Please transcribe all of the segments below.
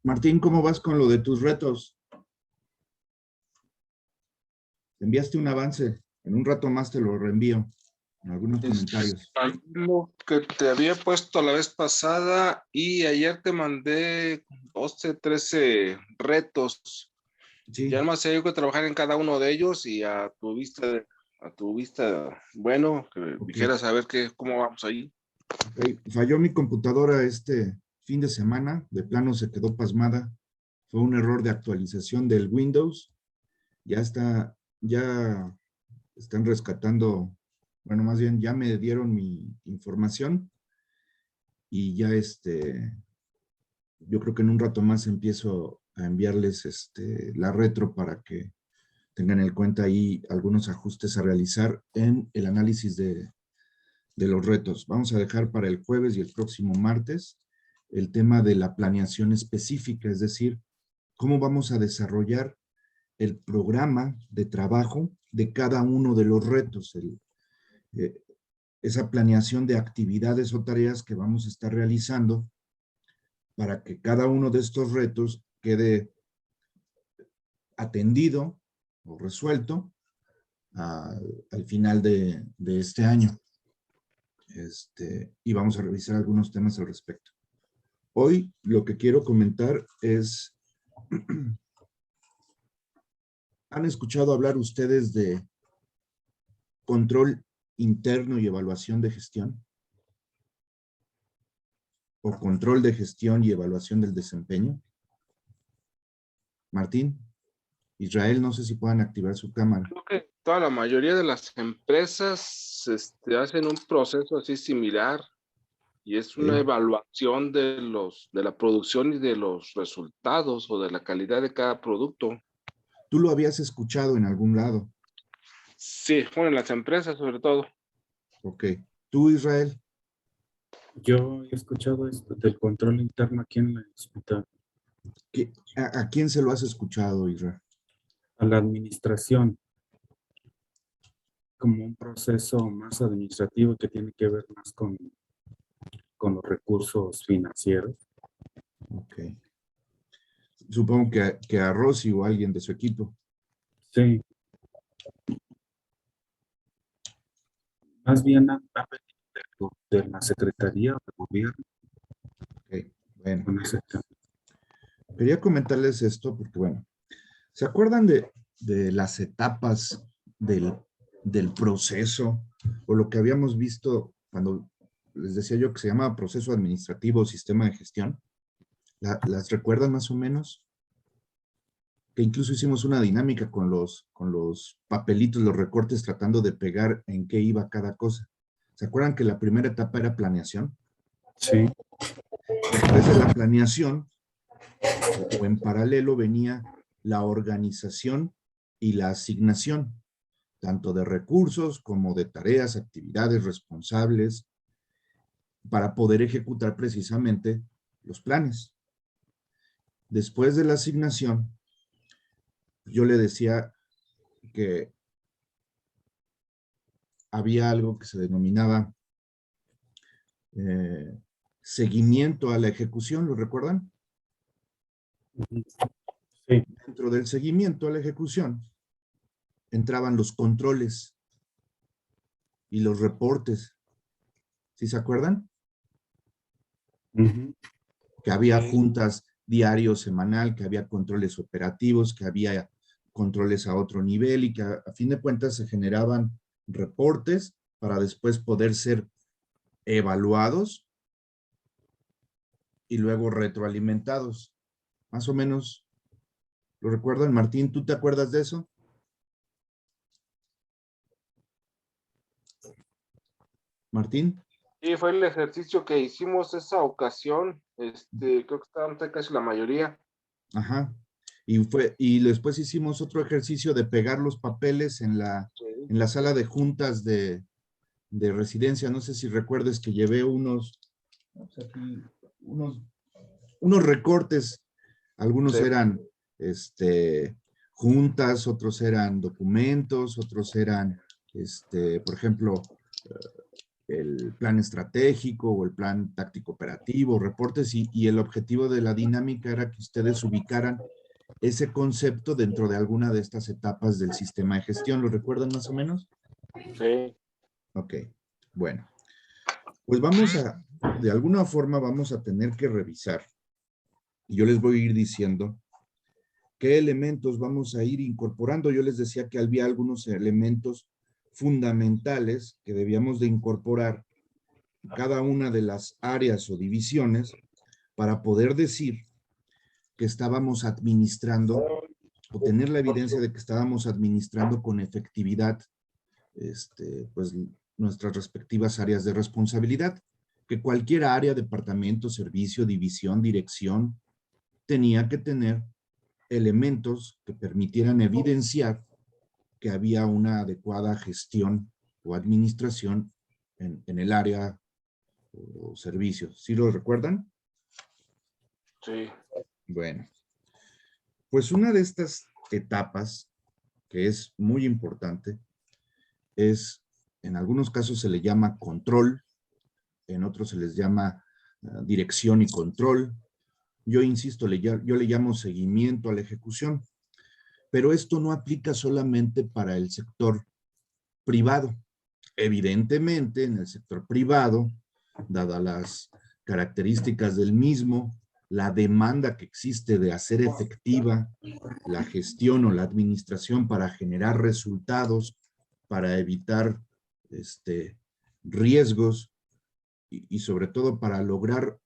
Martín, ¿cómo vas con lo de tus retos? Enviaste un avance. En un rato más te lo reenvío en algunos comentarios. Lo que te había puesto la vez pasada y ayer te mandé 12, 13 retos. Sí, Ya más hay que trabajar en cada uno de ellos y bueno, que ok. dijeras a ver cómo vamos ahí. Ok. Falló mi computadora este fin de semana. De plano se quedó pasmada. Fue un error de actualización del Windows. Ya están rescatando, bueno, más bien ya me dieron mi información y ya yo creo que en un rato más empiezo a enviarles la retro para que tengan en cuenta ahí algunos ajustes a realizar en el análisis de los retos. Vamos a dejar para el jueves y el próximo martes el tema de la planeación específica, es decir, cómo vamos a desarrollar el programa de trabajo de cada uno de los retos, eh, esa planeación de actividades o tareas que vamos a estar realizando para que cada uno de estos retos quede atendido o resuelto al final de este año. Y vamos a revisar algunos temas al respecto. Hoy lo que quiero comentar es, ¿han escuchado hablar ustedes de control interno y evaluación de gestión? ¿O control de gestión y evaluación del desempeño? Martín, Israel, no sé si puedan activar su cámara. Creo que toda la mayoría de las empresas hacen un proceso así similar y es una ¿Sí? evaluación de la producción y de los resultados o de la calidad de cada producto. ¿Tú lo habías escuchado en algún lado? Sí, bueno, en las empresas sobre todo. Ok. ¿Tú, Israel? Yo he escuchado esto del control interno aquí en el hospital, ¿A quién se lo has escuchado, Israel? a la administración, como un proceso más administrativo que tiene que ver más con los recursos financieros. Ok. Supongo que a Rosy o a alguien de su equipo. Sí, más bien ha venido de la Secretaría de Gobierno Ok, bueno. con ese tema. Quería comentarles esto porque, bueno, ¿se acuerdan de las etapas del proceso o lo que habíamos visto cuando les decía yo que se llamaba proceso administrativo o sistema de gestión? ¿Las recuerdan más o menos? Que incluso hicimos una dinámica con los papelitos, los recortes, tratando de pegar en qué iba cada cosa. ¿Se acuerdan que la primera etapa era planeación? Sí, Después de la planeación, o en paralelo, venía la organización y la asignación, tanto de recursos como de tareas, actividades, responsables, para poder ejecutar precisamente los planes. Después de la asignación, yo le decía que había algo que se denominaba seguimiento a la ejecución, ¿lo recuerdan? sí. Dentro del seguimiento a la ejecución entraban los controles y los reportes. ¿Sí se acuerdan? Uh-huh. Que había juntas diario, semanal, que había controles operativos, que había controles a otro nivel y que a fin de cuentas se generaban reportes para después poder ser evaluados y luego retroalimentados. Más o menos, ¿lo recuerdan? Martín, ¿tú te acuerdas de eso? Martín. Sí, fue el ejercicio que hicimos esa ocasión. Creo que estaban casi la mayoría. Ajá. Y después hicimos otro ejercicio de pegar los papeles en Sí. la sala de juntas de residencia. No sé si recuerdes que llevé aquí, unos recortes. Algunos Sí. eran juntas, otros eran documentos, otros eran, por ejemplo, el plan estratégico o el plan táctico operativo, reportes, y el objetivo de la dinámica era que ustedes ubicaran ese concepto dentro de alguna de estas etapas del sistema de gestión. ¿Lo recuerdan más o menos? Sí. Ok, bueno. Pues de alguna forma vamos a tener que revisar, y yo les voy a ir diciendo qué elementos vamos a ir incorporando. Yo les decía que había algunos elementos fundamentales que debíamos de incorporar en cada una de las áreas o divisiones para poder decir que estábamos administrando o tener la evidencia de que estábamos administrando con efectividad pues nuestras respectivas áreas de responsabilidad, que cualquier área, departamento, servicio, división, dirección, tenía que tener elementos que permitieran evidenciar que había una adecuada gestión o administración en el área o servicio. ¿Sí lo recuerdan? Sí. Bueno, pues una de estas etapas que es muy importante es, en algunos casos se le llama control, en otros se les llama dirección y control. Yo insisto, yo le llamo seguimiento a la ejecución, pero esto no aplica solamente para el sector privado. Evidentemente, en el sector privado, dadas las características del mismo, la demanda que existe de hacer efectiva la gestión o la administración para generar resultados, para evitar riesgos y sobre todo para lograr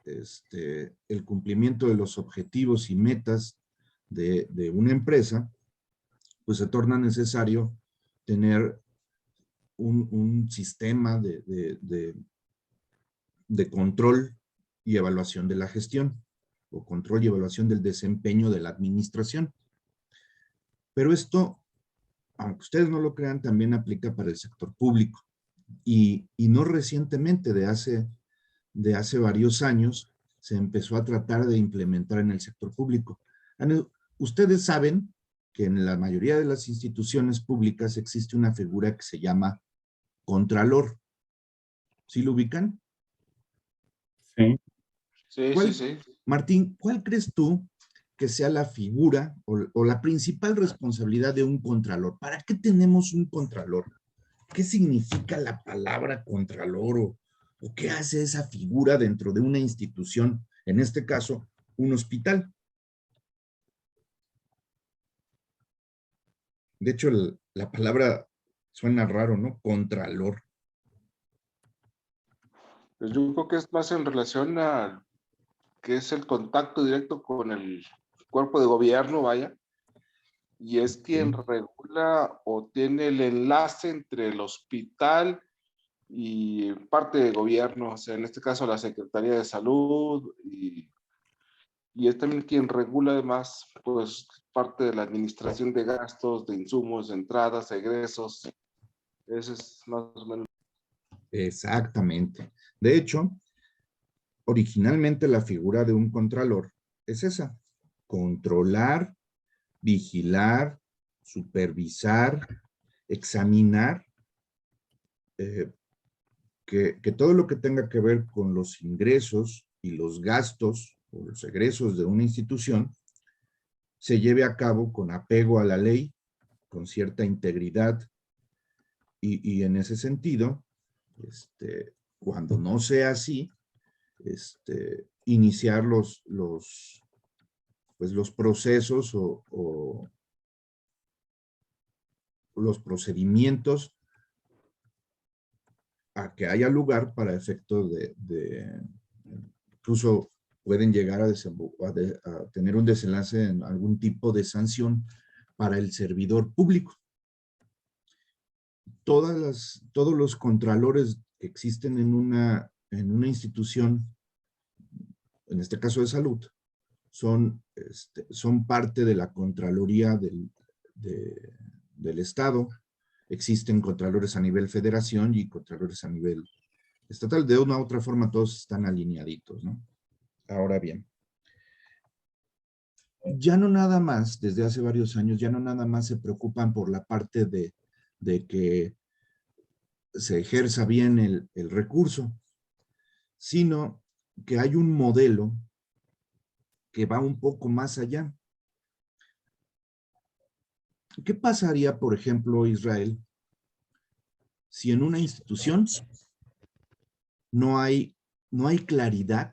el cumplimiento de los objetivos y metas de una empresa, pues se torna necesario tener un sistema de control y evaluación de la gestión, o control y evaluación del desempeño de la administración. Pero esto, aunque ustedes no lo crean, también aplica para el sector público. Y no recientemente, de hace varios años, se empezó a tratar de implementar en el sector público. Ustedes saben que en la mayoría de las instituciones públicas existe una figura que se llama contralor. ¿Sí lo ubican? Sí. Sí, sí, sí. Martín, ¿cuál crees tú que sea la figura o la principal responsabilidad de un contralor? ¿Para qué tenemos un contralor? ¿Qué significa la palabra contralor o qué hace esa figura dentro de una institución, en este caso, un hospital? De hecho, la palabra suena raro, ¿no? Contralor. Pues yo creo que es más en relación a que es el contacto directo con el cuerpo de gobierno, vaya, y es quien regula o tiene el enlace entre el hospital y parte de gobierno, o sea, en este caso la Secretaría de Salud, y es también quien regula además, pues, parte de la administración de gastos, de insumos, de entradas, de egresos. Ese es más o menos. Exactamente. De hecho, originalmente la figura de un contralor es esa: controlar, vigilar, supervisar, examinar, que todo lo que tenga que ver con los ingresos y los gastos o los egresos de una institución se lleve a cabo con apego a la ley, con cierta integridad, y en ese sentido, cuando no sea así, iniciar pues los procesos o los procedimientos a que haya lugar para efecto incluso pueden llegar a tener un desenlace en algún tipo de sanción para el servidor público. Todos los contralores que existen en una institución, en este caso de salud, son parte de la Contraloría del Estado. Existen contralores a nivel federación y contralores a nivel estatal. De una u otra forma todos están alineaditos, ¿no? Ahora bien, ya no nada más, desde hace varios años, ya no nada más se preocupan por la parte de que se ejerza bien el recurso, sino que hay un modelo que va un poco más allá. ¿Qué pasaría, por ejemplo, Israel, si en una institución no hay claridad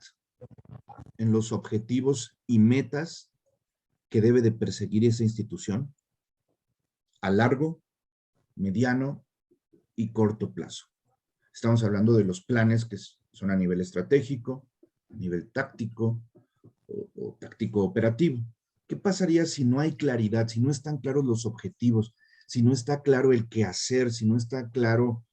en los objetivos y metas que debe de perseguir esa institución a largo, mediano y corto plazo? Estamos hablando de los planes que son a nivel estratégico, a nivel táctico o táctico operativo. ¿Qué pasaría si no hay claridad, si no están claros los objetivos, si no está claro el qué hacer, si no está claro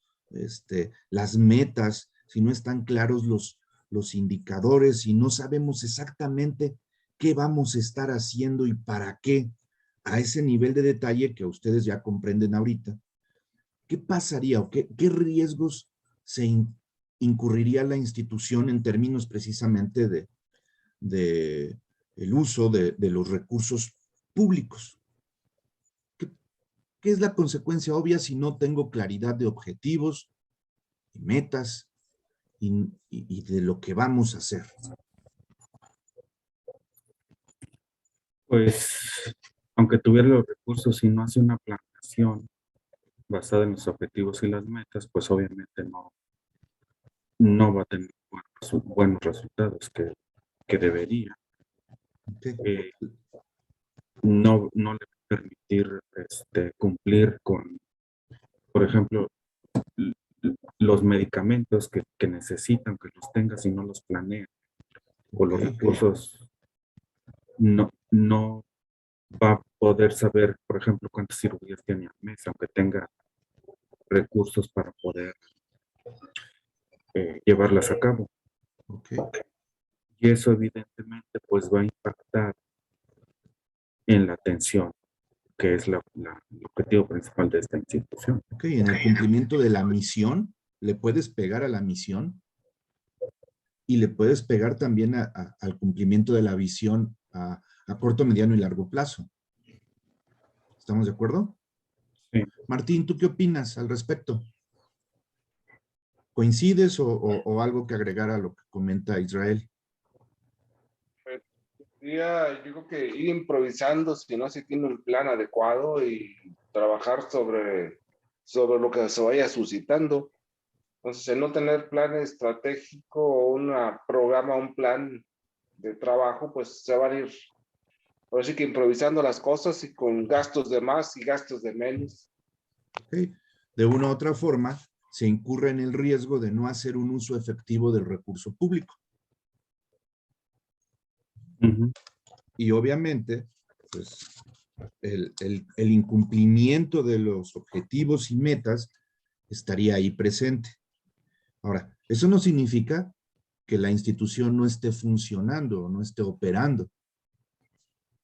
las metas, si no están claros los indicadores, si no sabemos exactamente qué vamos a estar haciendo y para qué, a ese nivel de detalle que ustedes ya comprenden ahorita? ¿Qué pasaría o qué riesgos se incurriría la institución en términos precisamente de el uso de los recursos públicos? ¿Qué es la consecuencia obvia si no tengo claridad de objetivos y metas y de lo que vamos a hacer? Pues, aunque tuviera los recursos, si no hace una planeación basada en los objetivos y las metas, pues obviamente no va a tener buenos resultados que debería. Okay. No le va a permitir cumplir con, por ejemplo, los medicamentos que necesitan, que los tenga si no los planea, o los recursos, no va a poder saber, por ejemplo, cuántas cirugías tiene al mes, aunque tenga recursos para poder llevarlas a cabo. Okay. Y eso evidentemente pues va a impactar en la atención, que es el objetivo principal de esta institución. Ok, en el cumplimiento de la misión, le puedes pegar a la misión y le puedes pegar también al cumplimiento de la visión a corto, mediano y largo plazo. ¿Estamos de acuerdo? Sí. Martín, ¿tú qué opinas al respecto? ¿Coincides o algo que agregar a lo que comenta Israel? Yo creo que ir improvisando si no se tiene un plan adecuado y trabajar sobre lo que se vaya suscitando. Entonces, el no tener plan estratégico o un programa, un plan de trabajo, pues se van a ir, por así que improvisando las cosas y con gastos de más y gastos de menos. Okay. De una u otra forma, se incurre en el riesgo de no hacer un uso efectivo del recurso público. Uh-huh. Y obviamente, pues, el incumplimiento de los objetivos y metas estaría ahí presente. Ahora, eso no significa que la institución no esté funcionando o no esté operando.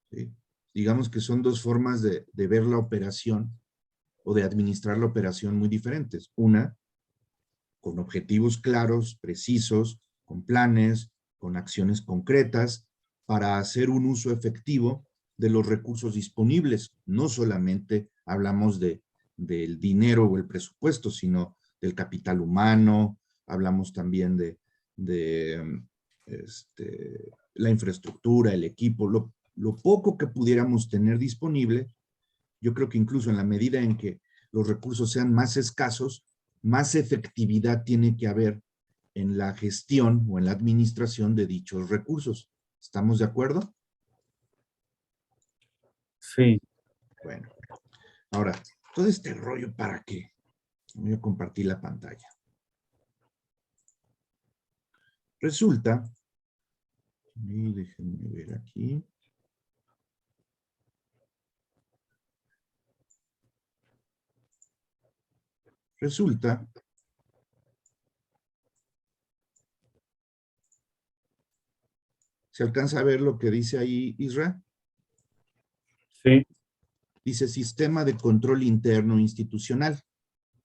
¿Sí? Digamos que son dos formas de ver la operación o de administrar la operación muy diferentes. Una, con objetivos claros, precisos, con planes, con acciones concretas, para hacer un uso efectivo de los recursos disponibles. No solamente hablamos del dinero o el presupuesto, sino del capital humano, hablamos también de la infraestructura, el equipo, lo poco que pudiéramos tener disponible. Yo creo que incluso en la medida en que los recursos sean más escasos, más efectividad tiene que haber en la gestión o en la administración de dichos recursos. ¿Estamos de acuerdo? Sí. Bueno, ahora, todo este rollo, ¿para qué? Voy a compartir la pantalla. Resulta, y déjenme ver aquí. Resulta ¿se alcanza a ver lo que dice ahí Isra? Sí. Dice Sistema de Control Interno Institucional.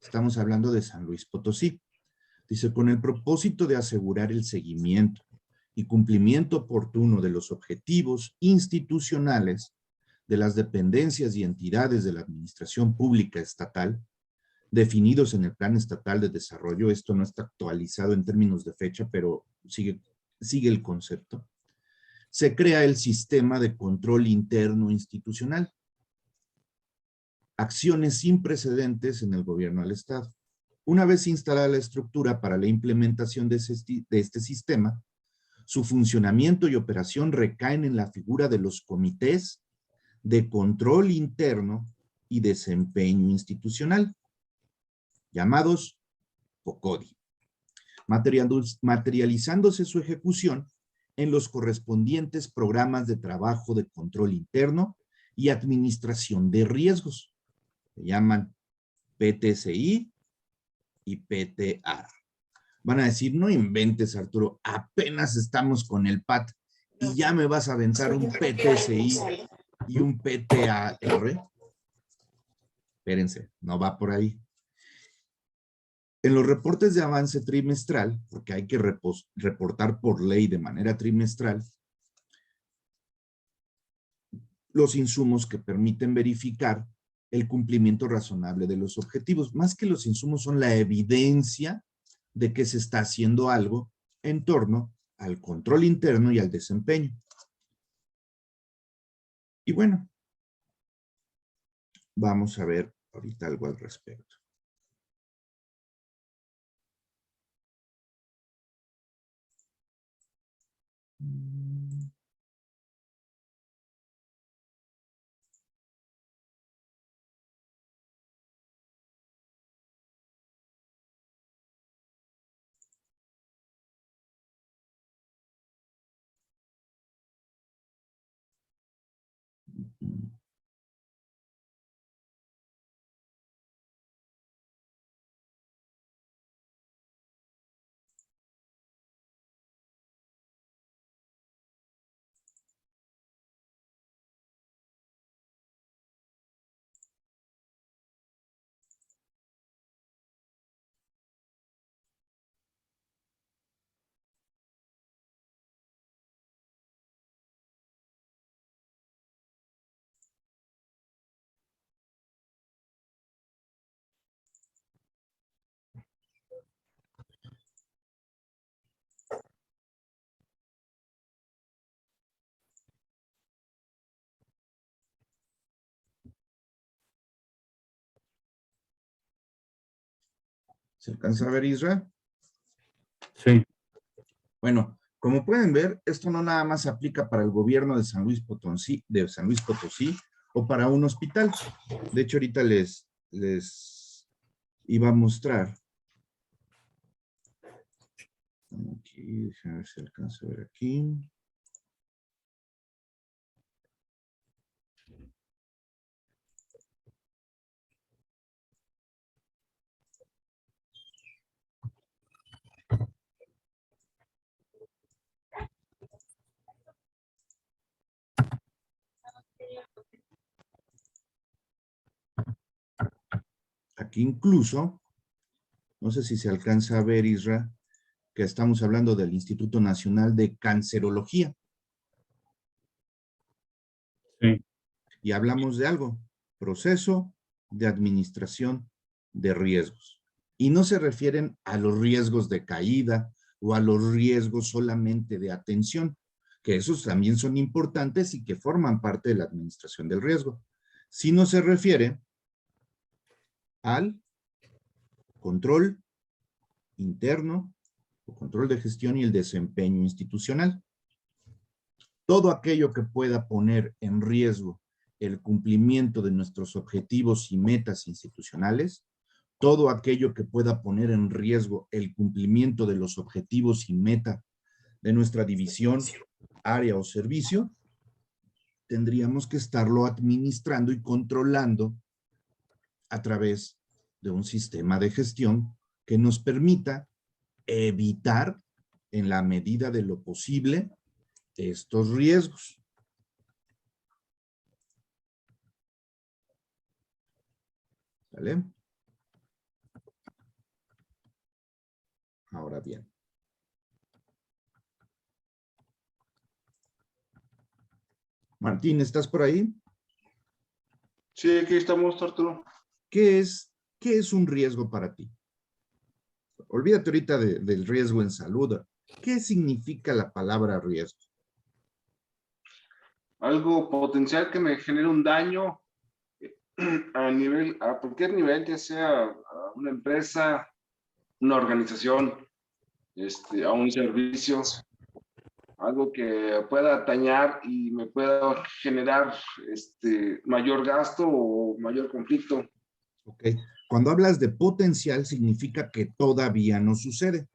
Estamos hablando de San Luis Potosí. Dice, con el propósito de asegurar el seguimiento y cumplimiento oportuno de los objetivos institucionales de las dependencias y entidades de la administración pública estatal, definidos en el Plan Estatal de Desarrollo. Esto no está actualizado en términos de fecha, pero sigue el concepto. Se crea el sistema de control interno institucional. Acciones sin precedentes en el gobierno del Estado. Una vez instalada la estructura para la implementación de este sistema, su funcionamiento y operación recaen en la figura de los comités de control interno y desempeño institucional, llamados COCODI, materializándose su ejecución en los correspondientes programas de trabajo de control interno y administración de riesgos. Se llaman PTCI y PTAR. Van a decir, no inventes, Arturo, apenas estamos con el PAT y ya me vas a aventar un PTCI y un PTAR. Espérense, no va por ahí. En los reportes de avance trimestral, porque hay que reportar por ley de manera trimestral, los insumos que permiten verificar el cumplimiento razonable de los objetivos. Más que los insumos, son la evidencia de que se está haciendo algo en torno al control interno y al desempeño. Y bueno, vamos a ver ahorita algo al respecto. ¿Se alcanza a ver, Isra? Sí. Bueno, como pueden ver, esto no nada más se aplica para el gobierno de San Luis Potosí, o para un hospital. De hecho, ahorita les iba a mostrar. Aquí, déjame ver si alcanzo a ver aquí. Aquí incluso, no sé si se alcanza a ver, Isra, que estamos hablando del Instituto Nacional de Cancerología. Sí. Y hablamos de algo, proceso de administración de riesgos. Y no se refieren a los riesgos de caída o a los riesgos solamente de atención, que esos también son importantes y que forman parte de la administración del riesgo, sino se refiere al control interno, o control de gestión y el desempeño institucional. Todo aquello que pueda poner en riesgo el cumplimiento de nuestros objetivos y metas institucionales, todo aquello que pueda poner en riesgo el cumplimiento de los objetivos y meta de nuestra división, área o servicio, tendríamos que estarlo administrando y controlando a través de un sistema de gestión que nos permita evitar, en la medida de lo posible, estos riesgos. ¿Vale? Ahora bien. Martín, ¿estás por ahí? Sí, aquí estamos, Arturo. ¿Qué es ¿Qué es un riesgo para ti? Olvídate ahorita del riesgo en salud. ¿Qué significa la palabra riesgo? Algo potencial que me genere un daño a cualquier nivel, ya sea a una empresa, una organización, a un servicio, algo que pueda dañar y me pueda generar mayor gasto o mayor conflicto. Ok. Cuando hablas de potencial, significa que todavía no sucede.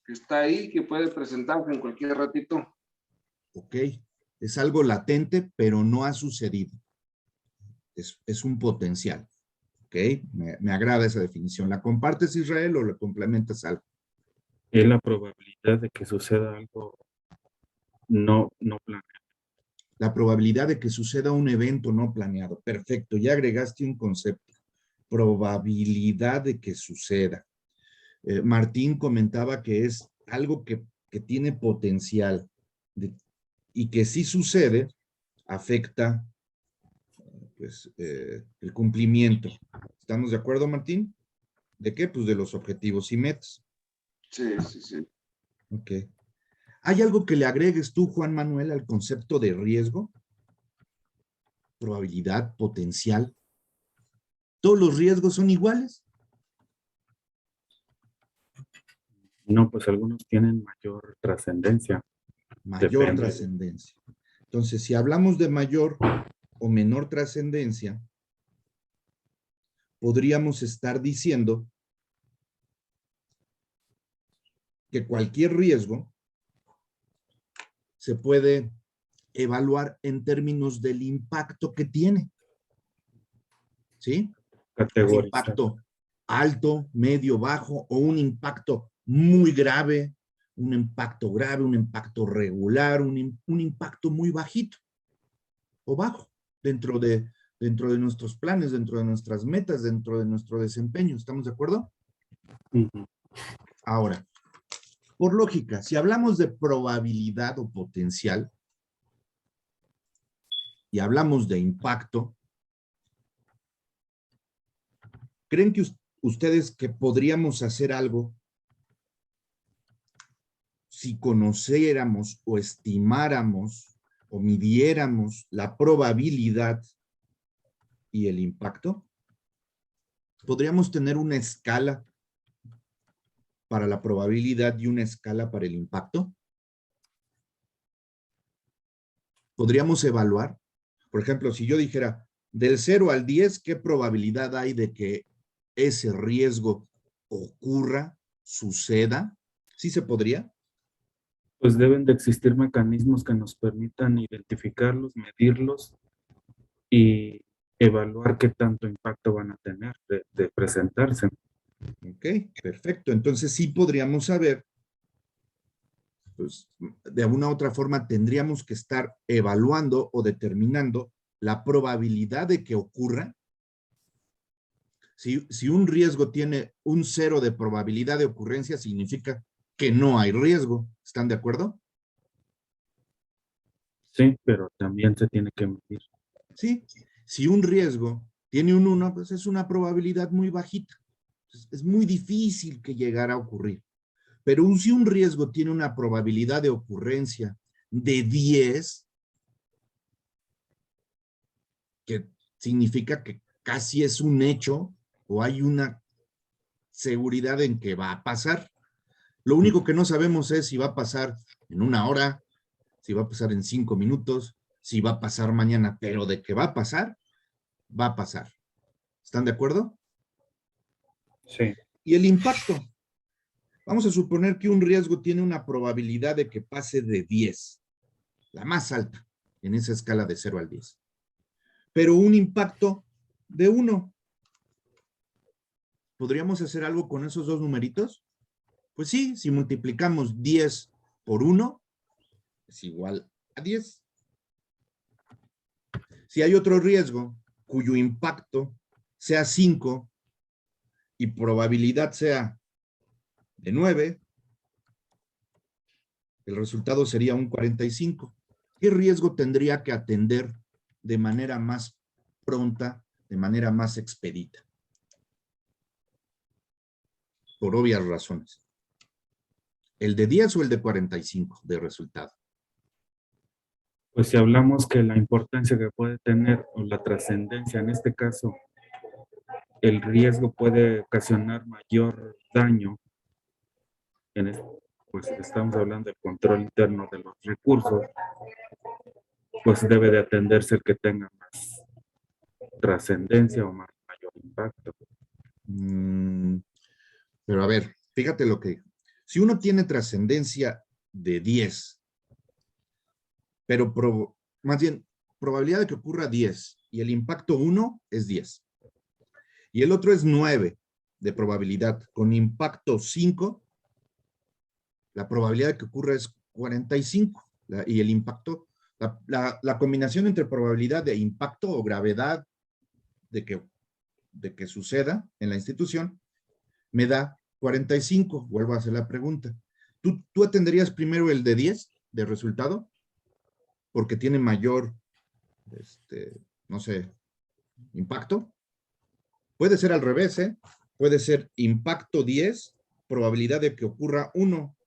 Que está ahí, que puede presentarse en cualquier ratito. Ok. Es algo latente, pero no ha sucedido. Es un potencial. Ok. Me agrada esa definición. ¿La compartes, Israel, o la complementas algo? Es la probabilidad de que suceda algo no planeado. La probabilidad de que suceda un evento no planeado. Perfecto. Ya agregaste un concepto. Probabilidad de que suceda. Martín comentaba que es algo que tiene potencial y que si sucede, afecta pues, el cumplimiento. ¿Estamos de acuerdo, Martín? ¿De qué? Pues de los objetivos y metas. Sí, sí, sí. Ok. ¿Hay algo que le agregues tú, Juan Manuel, al concepto de riesgo? Probabilidad, potencial. ¿Todos los riesgos son iguales? No, pues algunos tienen mayor trascendencia. Mayor Depende. trascendencia. Entonces, si hablamos de mayor o menor trascendencia, podríamos estar diciendo que cualquier riesgo se puede evaluar en términos del impacto que tiene. ¿Sí? Un Categorizar. impacto alto, medio, bajo, o un impacto muy grave, un impacto regular, un impacto muy bajito o bajo dentro de nuestros planes, dentro de nuestras metas, dentro de nuestro desempeño. ¿Estamos de acuerdo? Uh-huh. Ahora, por lógica, si hablamos de probabilidad o potencial y hablamos de impacto, ¿creen que ustedes que podríamos hacer algo si conociéramos o estimáramos o midiéramos la probabilidad y el impacto? ¿Podríamos tener una escala para la probabilidad y una escala para el impacto? ¿Podríamos evaluar? Por ejemplo, si yo dijera, del 0 al 10, ¿qué probabilidad hay de que ese riesgo ocurra, suceda? ¿Sí se podría? Pues deben de existir mecanismos que nos permitan identificarlos, medirlos y evaluar qué tanto impacto van a tener de presentarse. Ok, perfecto. Entonces sí podríamos saber, pues de alguna u otra forma tendríamos que estar evaluando o determinando la probabilidad de que ocurra. Si un riesgo tiene un 0 de probabilidad de ocurrencia, significa que no hay riesgo. ¿Están de acuerdo? Sí, pero también se tiene que medir. Sí. Si un riesgo tiene un 1, pues es una probabilidad muy bajita. Es muy difícil que llegara a ocurrir. Pero si un riesgo tiene una probabilidad de ocurrencia de 10, que significa que casi es un hecho o hay una seguridad en que va a pasar. Lo único que no sabemos es si va a pasar en 1 hora, si va a pasar en 5 minutos, si va a pasar mañana, pero de que va a pasar, va a pasar. ¿Están de acuerdo? Sí. Y el impacto. Vamos a suponer que un riesgo tiene una probabilidad de que pase de 10, la más alta en esa escala de 0 al 10. Pero un impacto de 1. ¿Podríamos hacer algo con esos dos numeritos? Pues sí, si multiplicamos 10 por 1, es igual a 10. Si hay otro riesgo cuyo impacto sea 5 y probabilidad sea de 9, el resultado sería un 45. ¿Qué riesgo tendría que atender de manera más pronta, de manera más expedita? por obvias razones. ¿El de 10 o el de 45 de resultado? Pues si hablamos que la importancia que puede tener o la trascendencia, en este caso, el riesgo puede ocasionar mayor daño, pues estamos hablando del control interno de los recursos, pues debe de atenderse el que tenga más trascendencia o mayor impacto. Pero a ver, fíjate lo que... Si uno tiene trascendencia de 10, pero más bien, probabilidad de que ocurra 10 y el impacto 1 es 10. Y el otro es 9 de probabilidad. Con impacto 5, la probabilidad de que ocurra es 45. Y el impacto, la combinación entre probabilidad de impacto o gravedad de que suceda en la institución, me da 45. Vuelvo a hacer la pregunta. ¿Tú atenderías primero el de 10 de resultado? Porque tiene mayor, no sé, impacto. Puede ser al revés, ¿eh? Puede ser impacto 10, probabilidad de que ocurra 1.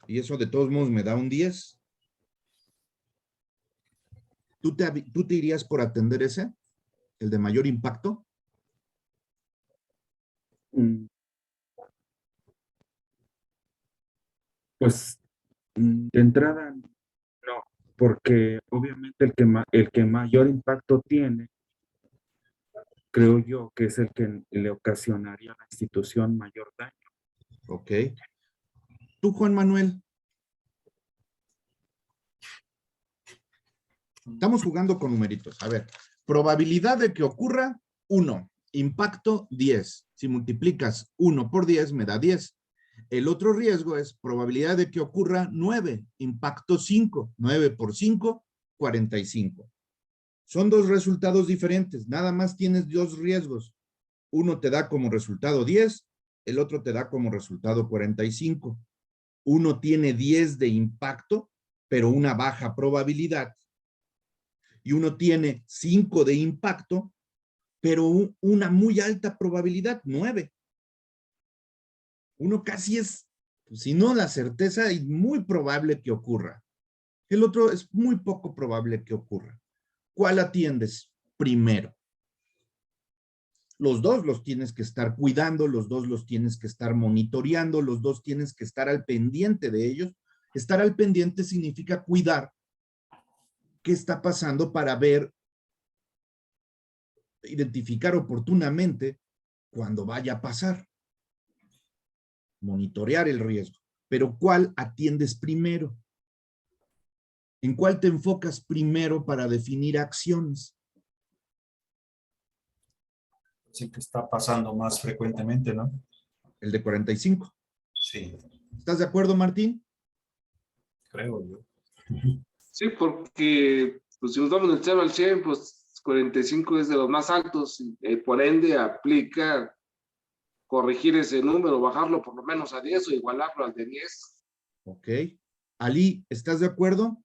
Y eso de todos modos me da un 10. ¿Tú te irías por atender ese? ¿El de mayor impacto? Pues de entrada no, porque obviamente el que mayor impacto tiene, creo yo que es el que le ocasionaría a la institución mayor daño. Ok. ¿Tú, Juan Manuel? Estamos jugando con numeritos. A ver, probabilidad de que ocurra 1, impacto 10. Si multiplicas 1 por 10 me da 10. El otro riesgo es probabilidad de que ocurra 9, impacto 5. 9 por 5, 45. Son dos resultados diferentes. Nada más tienes dos riesgos. Uno te da como resultado 10, el otro te da como resultado 45. Uno tiene 10 de impacto, pero una baja probabilidad. Y uno tiene 5 de impacto, pero una muy alta probabilidad, 9. Uno casi es, si no la certeza, es muy probable que ocurra. El otro es muy poco probable que ocurra. ¿Cuál atiendes primero? Los dos los tienes que estar cuidando, los dos los tienes que estar monitoreando, los dos tienes que estar al pendiente de ellos. Estar al pendiente significa cuidar qué está pasando para ver, identificar oportunamente cuando vaya a pasar. Monitorear el riesgo. Pero ¿cuál atiendes primero? ¿En cuál te enfocas primero para definir acciones? Sí que está pasando más frecuentemente, ¿no? El de 45. Sí, ¿Estás de acuerdo, Martín? creo yo. Sí, porque pues, si nos vamos del 0 al 100, pues 45 es de los más altos, y por ende aplica corregir ese número, bajarlo por lo menos a 10 o igualarlo al de 10. Ok. Ali, ¿estás de acuerdo?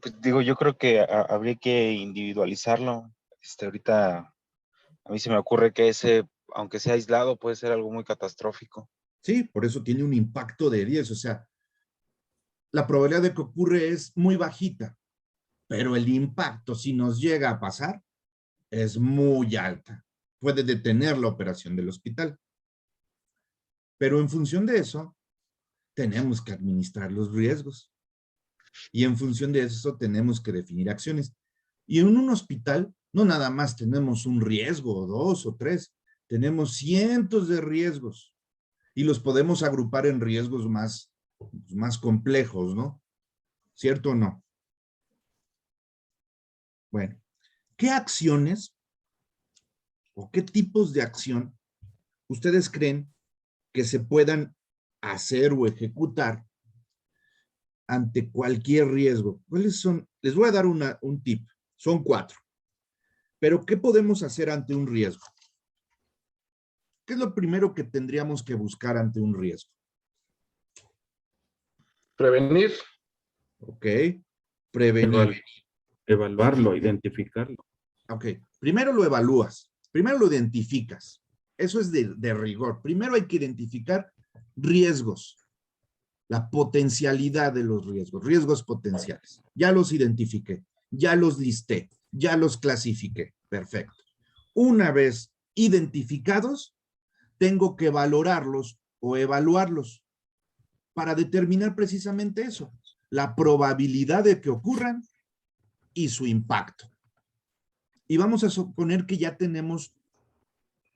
Pues digo, yo creo que habría que individualizarlo. Ahorita a mí se me ocurre que ese, aunque sea aislado, puede ser algo muy catastrófico. Sí, por eso tiene un impacto de 10. O sea, la probabilidad de que ocurre es muy bajita, pero el impacto, si nos llega a pasar, es muy alta. Puede detener la operación del hospital. Pero en función de eso, tenemos que administrar los riesgos. Y en función de eso, tenemos que definir acciones. Y en un hospital, no nada más tenemos un riesgo, o dos, o tres. Tenemos cientos de riesgos. Y los podemos agrupar en riesgos más complejos, ¿no? ¿Cierto o no? Bueno, ¿qué acciones o qué tipos de acción ustedes creen que se puedan hacer o ejecutar ante cualquier riesgo? ¿Cuáles son? Les voy a dar un tip. Son 4. Pero, ¿qué podemos hacer ante un riesgo? ¿Qué es lo primero que tendríamos que buscar ante un riesgo? Prevenir. Ok. Prevenir. Evaluarlo, identificarlo. Ok. Primero lo evalúas. Primero lo identificas. Eso es de rigor. Primero hay que identificar riesgos, la potencialidad de los riesgos, riesgos potenciales. Ya los identifiqué, ya los listé, ya los clasifiqué. Perfecto. Una vez identificados, tengo que valorarlos o evaluarlos para determinar precisamente eso, la probabilidad de que ocurran y su impacto. Y vamos a suponer que ya tenemos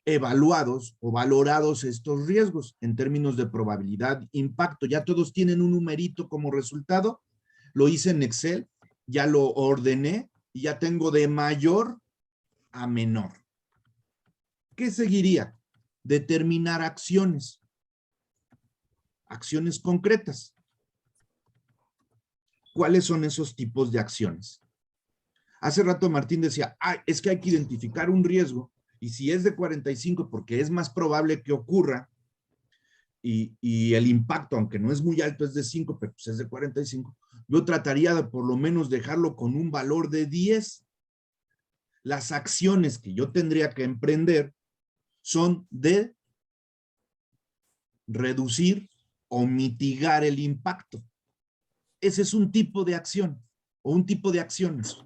evaluados o valorados estos riesgos en términos de probabilidad, impacto. Ya todos tienen un numerito como resultado. Lo hice en Excel, ya lo ordené y ya tengo de mayor a menor. ¿Qué seguiría? Determinar acciones. Acciones concretas. ¿Cuáles son esos tipos de acciones? Hace rato Martín decía, es que hay que identificar un riesgo y si es de 45 porque es más probable que ocurra y el impacto, aunque no es muy alto, es de 5, pero pues es de 45, yo trataría de por lo menos dejarlo con un valor de 10. Las acciones que yo tendría que emprender son de reducir o mitigar el impacto. Ese es un tipo de acción o un tipo de acciones.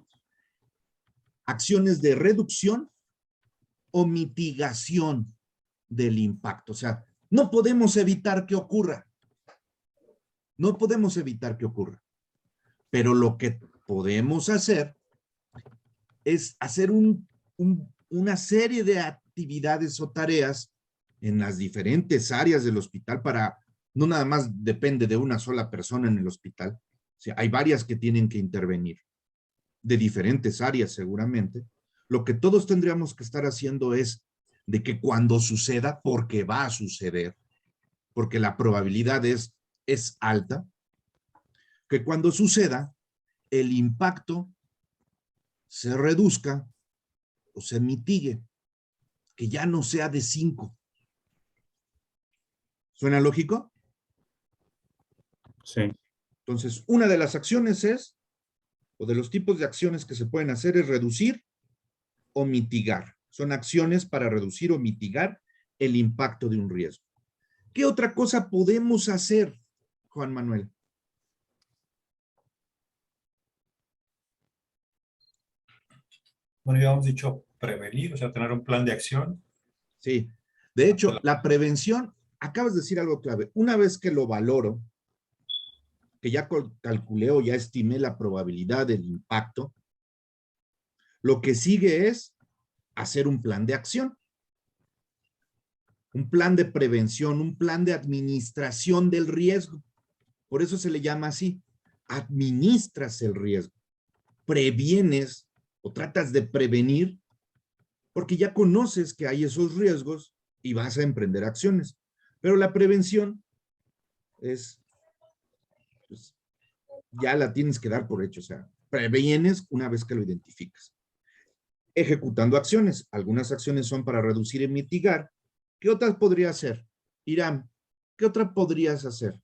Acciones de reducción o mitigación del impacto. O sea, no podemos evitar que ocurra. No podemos evitar que ocurra. Pero lo que podemos hacer es hacer una serie de actividades o tareas en las diferentes áreas del hospital para, no nada más depende de una sola persona en el hospital. O sea, hay varias que tienen que intervenir de diferentes áreas seguramente. Lo que todos tendríamos que estar haciendo es de que cuando suceda, porque va a suceder, porque la probabilidad es alta, que cuando suceda, el impacto se reduzca o se mitigue, que ya no sea de 5. ¿Suena lógico? Sí. Entonces, una de las acciones es, o de los tipos de acciones que se pueden hacer es reducir o mitigar. Son acciones para reducir o mitigar el impacto de un riesgo. ¿Qué otra cosa podemos hacer, Juan Manuel? Bueno, ya hemos dicho prevenir, o sea, tener un plan de acción. Sí. De hecho, la prevención, acabas de decir algo clave. Una vez que lo valoro, que ya calculé o ya estimé la probabilidad del impacto, lo que sigue es hacer un plan de acción. Un plan de prevención, un plan de administración del riesgo. Por eso se le llama así. Administras el riesgo. Previenes o tratas de prevenir porque ya conoces que hay esos riesgos y vas a emprender acciones. Pero la prevención es, pues, ya la tienes que dar por hecho. O sea, previenes una vez que lo identificas. Ejecutando acciones. Algunas acciones son para reducir y mitigar. ¿Qué otras podría hacer? Irán, ¿qué otra podrías hacer?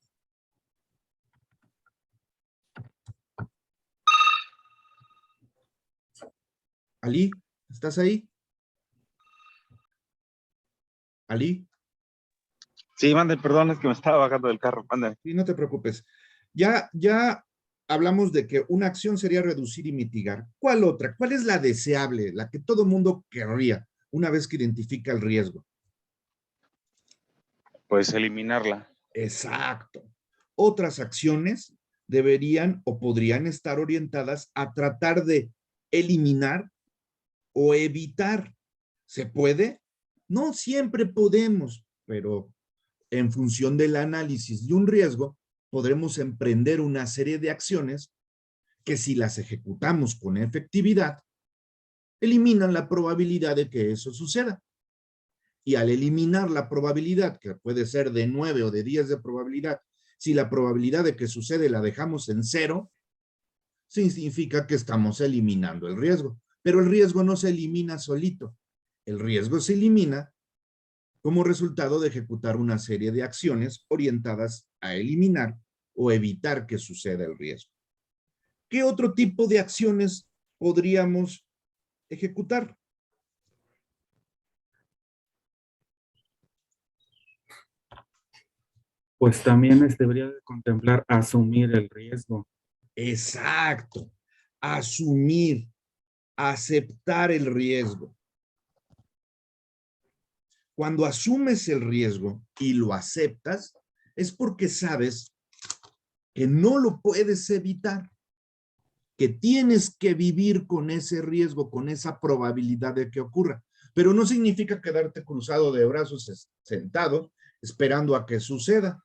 Ali, ¿estás ahí? Ali. Sí, mande, perdón, es que me estaba bajando del carro, mande. Sí, no te preocupes. Ya hablamos de que una acción sería reducir y mitigar. ¿Cuál otra? ¿Cuál es la deseable, la que todo mundo querría una vez que identifica el riesgo? Pues eliminarla. Exacto. Otras acciones deberían o podrían estar orientadas a tratar de eliminar o evitar. ¿Se puede? No siempre podemos, pero en función del análisis de un riesgo, podremos emprender una serie de acciones que si las ejecutamos con efectividad, eliminan la probabilidad de que eso suceda. Y al eliminar la probabilidad, que puede ser de 9 o de 10 de probabilidad, si la probabilidad de que sucede la dejamos en 0, significa que estamos eliminando el riesgo. Pero el riesgo no se elimina solito. El riesgo se elimina como resultado de ejecutar una serie de acciones orientadas a eliminar o evitar que suceda el riesgo. ¿Qué otro tipo de acciones podríamos ejecutar? Pues también debería de contemplar asumir el riesgo. Exacto. Asumir, aceptar el riesgo. Cuando asumes el riesgo y lo aceptas, es porque sabes que no lo puedes evitar, que tienes que vivir con ese riesgo, con esa probabilidad de que ocurra. Pero no significa quedarte cruzado de brazos sentado esperando a que suceda,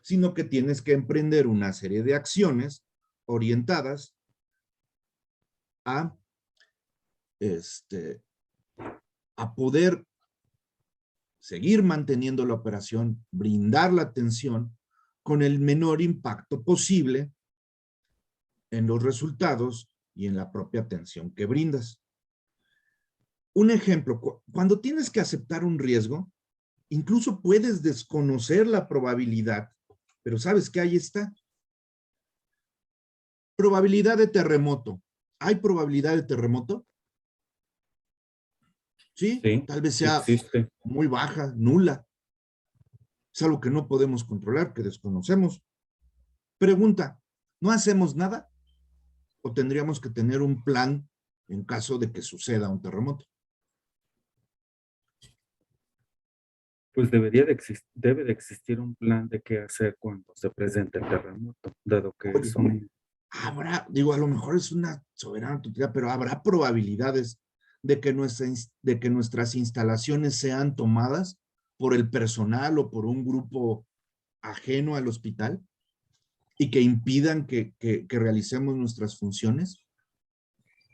sino que tienes que emprender una serie de acciones orientadas a, a poder seguir manteniendo la operación, brindar la atención con el menor impacto posible en los resultados y en la propia atención que brindas. Un ejemplo, cuando tienes que aceptar un riesgo, incluso puedes desconocer la probabilidad, pero sabes que ahí está. Probabilidad de terremoto. ¿Hay probabilidad de terremoto? Sí, Sí, tal vez sí sea existe. muy baja, nula. Es algo que no podemos controlar, que desconocemos. Pregunta, ¿no hacemos nada? ¿O tendríamos que tener un plan en caso de que suceda un terremoto? Pues debe de existir un plan de qué hacer cuando se presente el terremoto, dado que Oye, es un... habrá, digo, a lo mejor es una soberana tontería, pero habrá probabilidades de que, de que nuestras instalaciones sean tomadas por el personal o por un grupo ajeno al hospital y que impidan que realicemos nuestras funciones.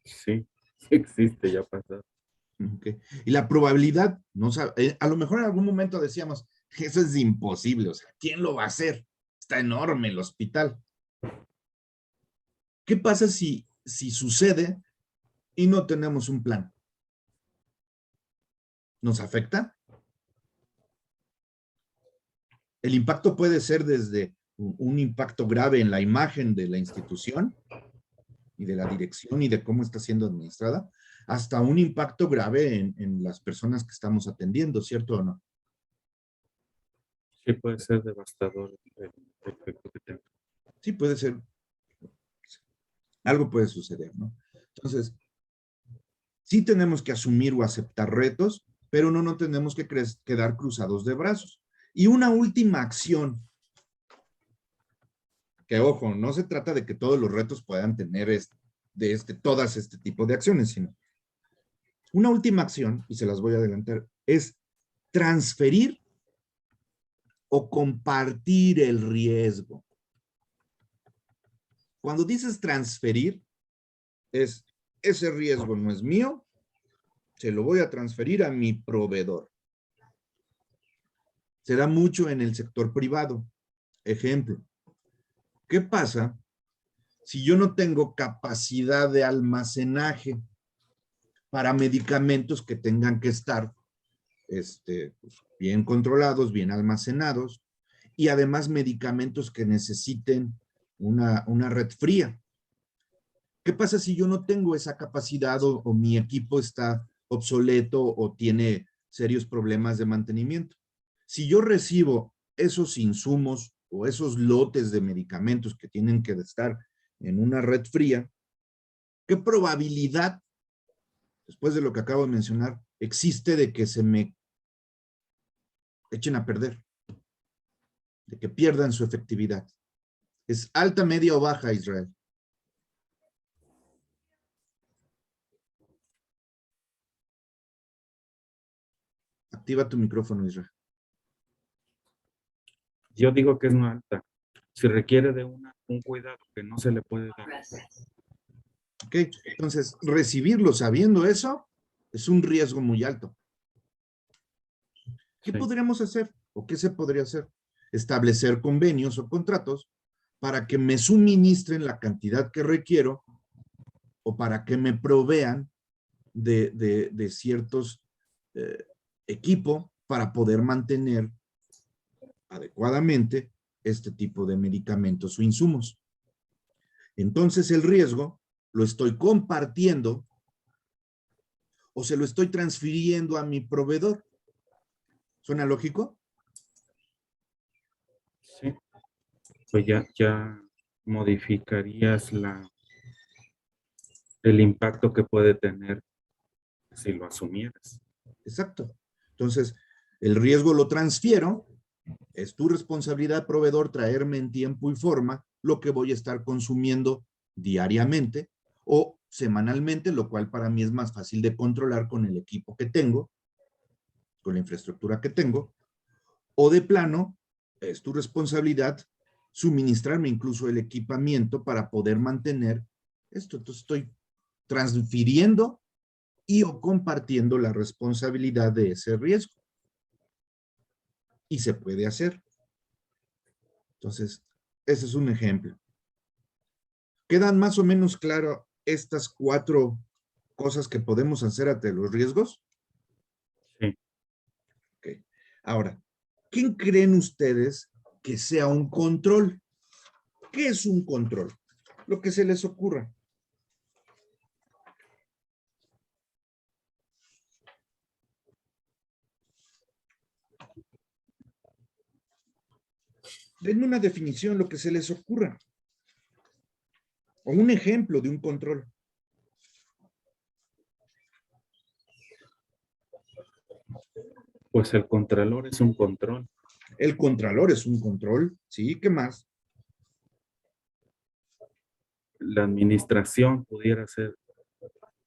Sí, existe, ya ha pasado. Okay. Y la probabilidad, no a lo mejor en algún momento decíamos, eso es imposible, o sea, ¿quién lo va a hacer? Está enorme el hospital. ¿Qué pasa si sucede y no tenemos un plan? ¿Nos afecta? El impacto puede ser desde un impacto grave en la imagen de la institución y de la dirección y de cómo está siendo administrada, hasta un impacto grave en las personas que estamos atendiendo, ¿cierto o no? Sí puede ser devastador el efecto que tenga. Sí, puede ser. Algo puede suceder, ¿no? Entonces, sí tenemos que asumir o aceptar retos, pero no tenemos que quedar cruzados de brazos. Y una última acción, que ojo, no se trata de que todos los retos puedan tener todas este tipo de acciones, sino una última acción, y se las voy a adelantar, es transferir o compartir el riesgo. Cuando dices transferir, ese riesgo no es mío, se lo voy a transferir a mi proveedor. Se da mucho en el sector privado. Ejemplo, ¿qué pasa si yo no tengo capacidad de almacenaje para medicamentos que tengan que estar pues, bien controlados, bien almacenados, y además medicamentos que necesiten una red fría? ¿Qué pasa si yo no tengo esa capacidad o mi equipo está obsoleto o tiene serios problemas de mantenimiento? Si yo recibo esos insumos o esos lotes de medicamentos que tienen que estar en una red fría, ¿qué probabilidad, después de lo que acabo de mencionar, existe de que se me echen a perder, de que pierdan su efectividad? ¿Es alta, media o baja, Israel? Activa tu micrófono, Israel. Yo digo que es no alta. Si requiere de un cuidado que no se le puede dar. ¿Ok? Entonces, recibirlo sabiendo eso es un riesgo muy alto. ¿Qué Sí. podríamos hacer? ¿O qué se podría hacer? Establecer convenios o contratos para que me suministren la cantidad que requiero o para que me provean de ciertos equipos para poder mantener adecuadamente este tipo de medicamentos o insumos. Entonces el riesgo lo estoy compartiendo o se lo estoy transfiriendo a mi proveedor. ¿Suena lógico? pues ya modificarías el impacto que puede tener si lo asumieras. Exacto. Entonces, el riesgo lo transfiero, es tu responsabilidad, proveedor, traerme en tiempo y forma lo que voy a estar consumiendo diariamente o semanalmente, lo cual para mí es más fácil de controlar con el equipo que tengo, con la infraestructura que tengo, o de plano, es tu responsabilidad suministrarme incluso el equipamiento para poder mantener esto. Entonces estoy transfiriendo y o compartiendo la responsabilidad de ese riesgo. Y se puede hacer. Entonces, ese es un ejemplo. ¿Quedan más o menos claro estas 4 cosas que podemos hacer ante los riesgos? Sí. Okay. Ahora, ¿quién creen ustedes que sea un control? ¿Qué es un control? Lo que se les ocurra. Denme una definición, lo que se les ocurra. O un ejemplo de un control. Pues el contralor es un control. El contralor es un control, ¿sí? ¿Qué más? La administración pudiera ser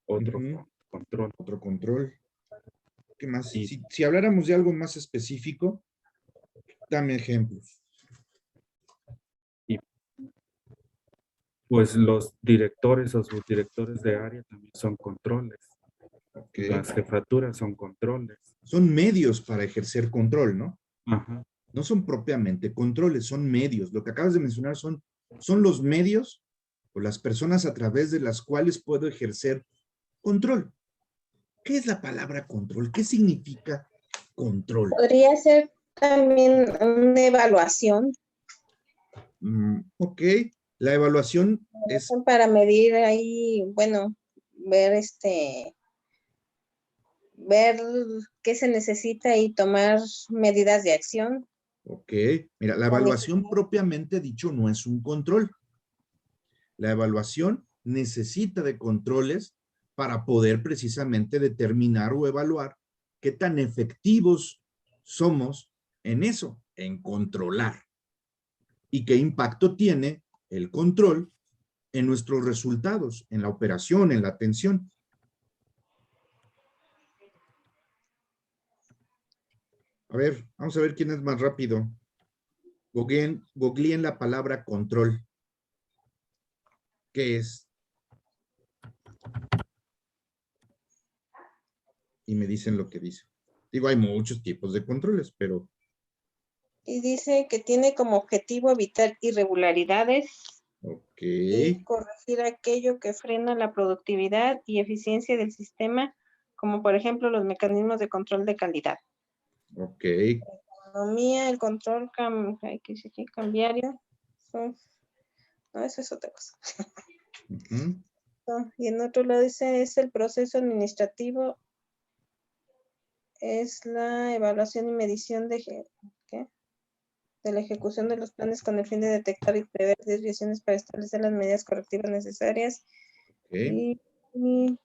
otro Ujú. control. Otro control. ¿Qué más? Y Si habláramos de algo más específico, dame ejemplos. pues los directores o subdirectores de área también son controles. Ok. Las jefaturas son controles. Son medios para ejercer control, ¿no? Ajá. No son propiamente controles, son medios. Lo que acabas de mencionar son los medios o las personas a través de las cuales puedo ejercer control. ¿Qué es la palabra control? ¿Qué significa control? Podría ser también una evaluación Ok, la evaluación es, para medir ahí, bueno, ver ver qué se necesita y tomar medidas de acción. ok, mira, la evaluación propiamente dicho no es un control. La evaluación necesita de controles para poder precisamente determinar o evaluar qué tan efectivos somos en eso, en controlar. Y qué impacto tiene el control en nuestros resultados, en la operación, en la atención. A ver, vamos a ver quién es más rápido. Googleen la palabra control. ¿Qué es? Y me dicen lo que dice. Digo, hay muchos tipos de controles, pero... Y dice que tiene como objetivo evitar irregularidades Ok. y corregir aquello que frena la productividad y eficiencia del sistema, como por ejemplo los mecanismos de control de calidad. Ok. Economía, el control cambiario. No, eso es otra cosa. Uh-huh. No, y en otro lado dice, es el proceso administrativo, es la evaluación y medición de la ejecución de los planes con el fin de detectar y prever desviaciones para establecer las medidas correctivas necesarias. Okay. Y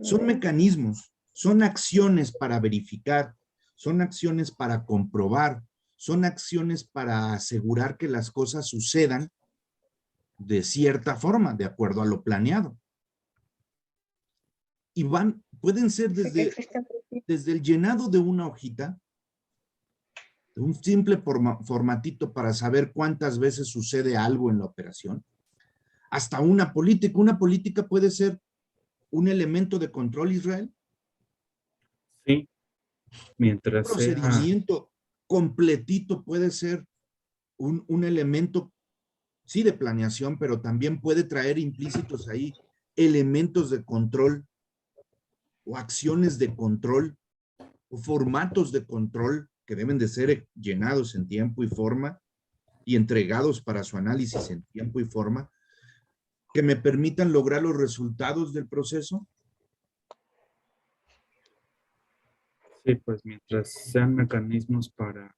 Son mecanismos, son acciones para verificar, son acciones para comprobar, son acciones para asegurar que las cosas sucedan de cierta forma, de acuerdo a lo planeado. Y pueden ser desde el llenado de una hojita, de un simple formatito para saber cuántas veces sucede algo en la operación, hasta una política. Una política puede ser un elemento de control, Israel. Sí, mientras Un sea... procedimiento completito puede ser un elemento, sí, de planeación, pero también puede traer implícitos ahí elementos de control o acciones de control o formatos de control que deben de ser llenados en tiempo y forma y entregados para su análisis en tiempo y forma que me permitan lograr los resultados del proceso. Sí, pues mientras sean mecanismos para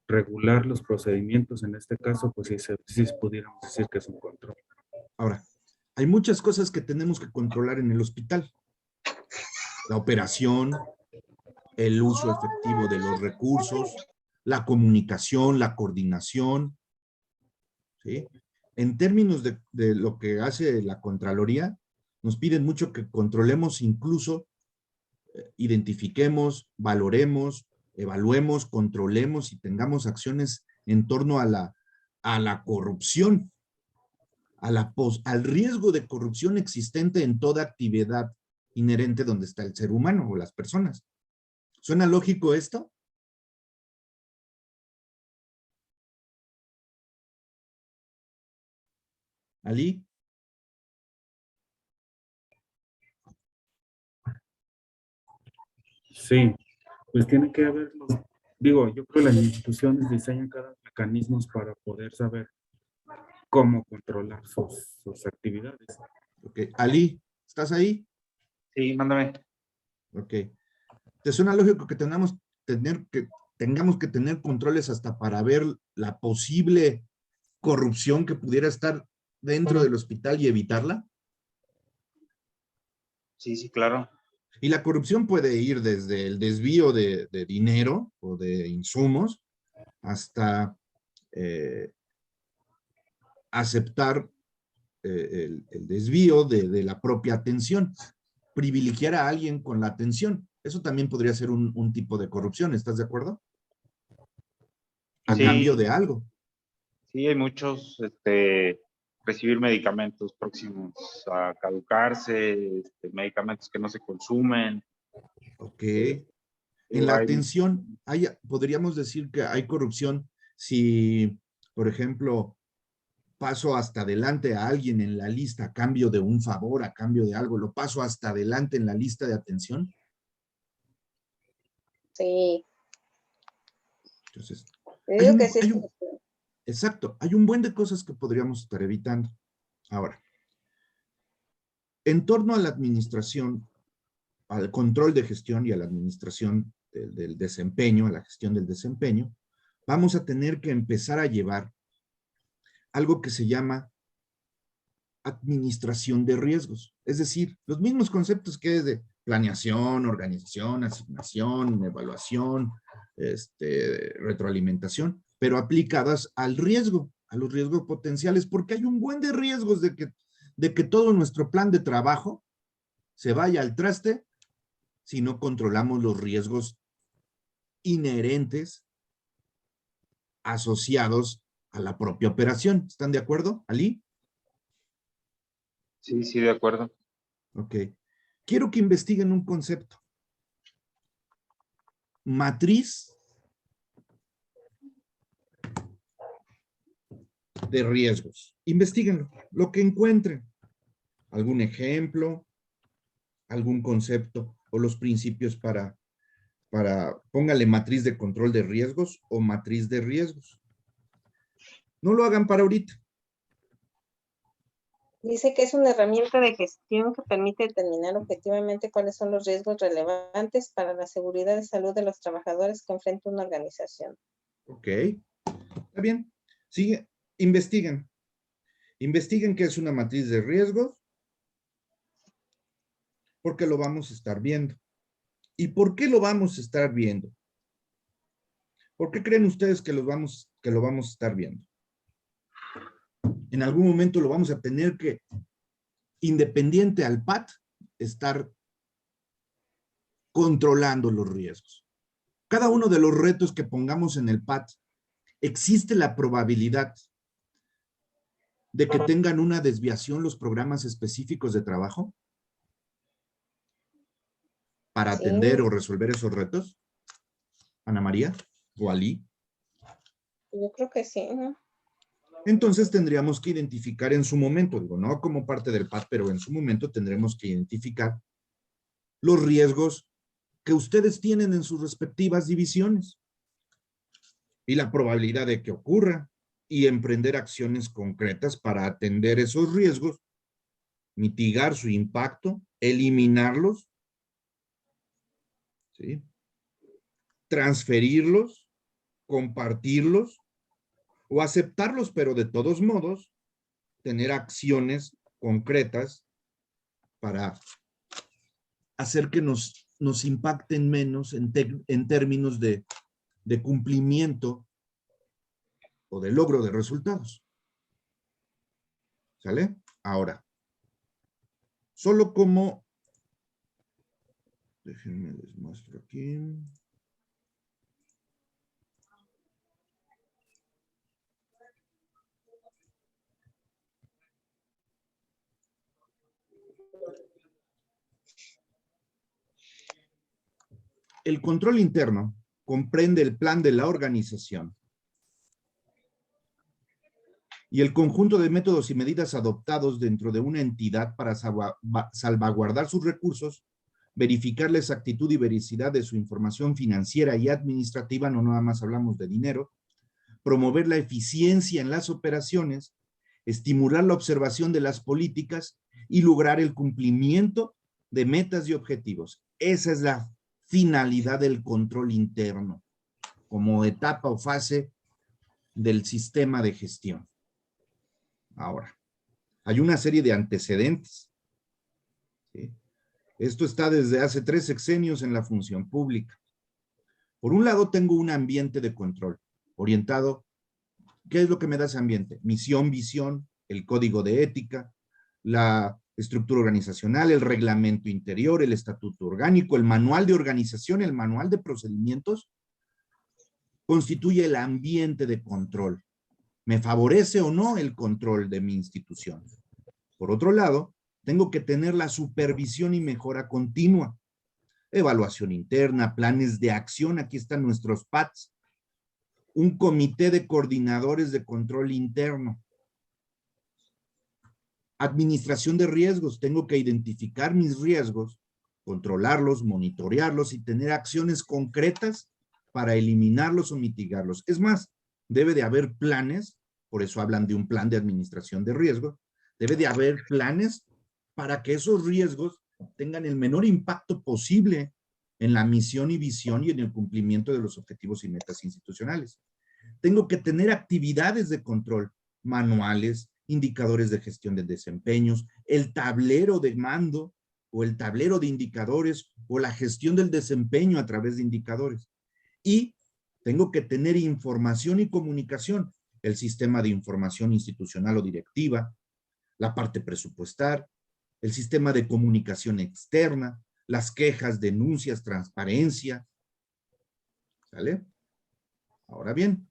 regular los procedimientos, en este caso, pues sí pudiéramos decir que es un control. Ahora, hay muchas cosas que tenemos que controlar en el hospital. La operación, el uso efectivo de los recursos, la comunicación, la coordinación, ¿sí? En términos de lo que hace la Contraloría, nos piden mucho que controlemos incluso, identifiquemos, valoremos, evaluemos, controlemos y tengamos acciones en torno a la corrupción, al riesgo de corrupción existente en toda actividad inherente donde está el ser humano o las personas. ¿Suena lógico esto? ¿Ali? Sí, pues tiene que haber, digo, yo creo que las instituciones diseñan cada mecanismos para poder saber cómo controlar sus actividades. Ok. Ali, ¿estás ahí? Sí, mándame. Ok. ¿Te suena lógico que tengamos que tener controles hasta para ver la posible corrupción que pudiera estar dentro del hospital y evitarla? Sí, sí, claro. Y la corrupción puede ir desde el desvío de dinero o de insumos hasta aceptar el desvío de la propia atención, privilegiar a alguien con la atención. Eso también podría ser un tipo de corrupción, ¿estás de acuerdo? A cambio Sí, de algo. sí, hay muchos, recibir medicamentos próximos a caducarse, medicamentos que no se consumen. Ok. En Digo, la hay, atención, podríamos decir que hay corrupción si, por ejemplo, paso hasta adelante a alguien en la lista a cambio de un favor, a cambio de algo, lo paso hasta adelante en la lista de atención. Sí, Entonces, te digo que sí es. exacto, hay un buen de cosas que podríamos estar evitando. Ahora, en torno a la administración, al control de gestión y a la administración del desempeño, a la gestión del desempeño, vamos a tener que empezar a llevar algo que se llama administración de riesgos. Es decir, los mismos conceptos que es de planeación, organización, asignación, evaluación, retroalimentación, pero aplicadas al riesgo, a los riesgos potenciales, porque hay un buen de riesgos de que todo nuestro plan de trabajo se vaya al traste si no controlamos los riesgos inherentes asociados a la propia operación. ¿Están de acuerdo, Ali? sí, sí, de acuerdo. Ok. Quiero que investiguen un concepto. Matriz de riesgos. Investíguenlo, lo que encuentren. Algún ejemplo, algún concepto o los principios póngale matriz de control de riesgos o matriz de riesgos. No lo hagan para ahorita. Dice que es una herramienta de gestión que permite determinar objetivamente cuáles son los riesgos relevantes para la seguridad y salud de los trabajadores que enfrenta una organización. Ok, está bien. Sigue, investiguen. Investiguen qué es una matriz de riesgos, porque lo vamos a estar viendo. ¿Y por qué lo vamos a estar viendo? ¿Por qué creen ustedes que lo vamos a estar viendo? En algún momento lo vamos a tener que, independiente al PAT, estar controlando los riesgos. Cada uno de los retos que pongamos en el PAT, existe la probabilidad de que tengan una desviación los programas específicos de trabajo para atender o resolver esos retos. Ana María o Ali. Yo creo que sí, ¿no? Entonces tendríamos que identificar en su momento, digo, no como parte del PAT, pero en su momento tendremos que identificar los riesgos que ustedes tienen en sus respectivas divisiones y la probabilidad de que ocurra y emprender acciones concretas para atender esos riesgos, mitigar su impacto, eliminarlos, ¿sí? Transferirlos compartirlos o aceptarlos, pero de todos modos, tener acciones concretas para hacer que nos impacten menos en términos de cumplimiento o de logro de resultados. ¿Sale? Ahora, solo como, déjenme les muestro aquí. El control interno comprende el plan de la organización y el conjunto de métodos y medidas adoptados dentro de una entidad para salvaguardar sus recursos, verificar la exactitud y veracidad de su información financiera y administrativa, no nada más hablamos de dinero, promover la eficiencia en las operaciones, estimular la observación de las políticas y lograr el cumplimiento de metas y objetivos. Esa es la finalidad del control interno, como etapa o fase del sistema de gestión. Ahora, hay una serie de antecedentes, ¿sí? Esto está desde hace 3 sexenios en la función pública. Por un lado, tengo un ambiente de control orientado. ¿Qué es lo que me da ese ambiente? Misión, visión, el código de ética, la estructura organizacional, el reglamento interior, el estatuto orgánico, el manual de organización, el manual de procedimientos, constituye el ambiente de control. ¿Me favorece o no el control de mi institución? Por otro lado, tengo que tener la supervisión y mejora continua. Evaluación interna, planes de acción, aquí están nuestros PATs. Un comité de coordinadores de control interno. Administración de riesgos, tengo que identificar mis riesgos, controlarlos, monitorearlos y tener acciones concretas para eliminarlos o mitigarlos. Es más, debe de haber planes, por eso hablan de un plan de administración de riesgos, debe de haber planes para que esos riesgos tengan el menor impacto posible en la misión y visión y en el cumplimiento de los objetivos y metas institucionales. Tengo que tener actividades de control, manuales, indicadores de gestión de desempeños, el tablero de mando o el tablero de indicadores o la gestión del desempeño a través de indicadores. Y tengo que tener información y comunicación, el sistema de información institucional o directiva, la parte presupuestal, el sistema de comunicación externa, las quejas, denuncias, transparencia. ¿Sale? Ahora bien,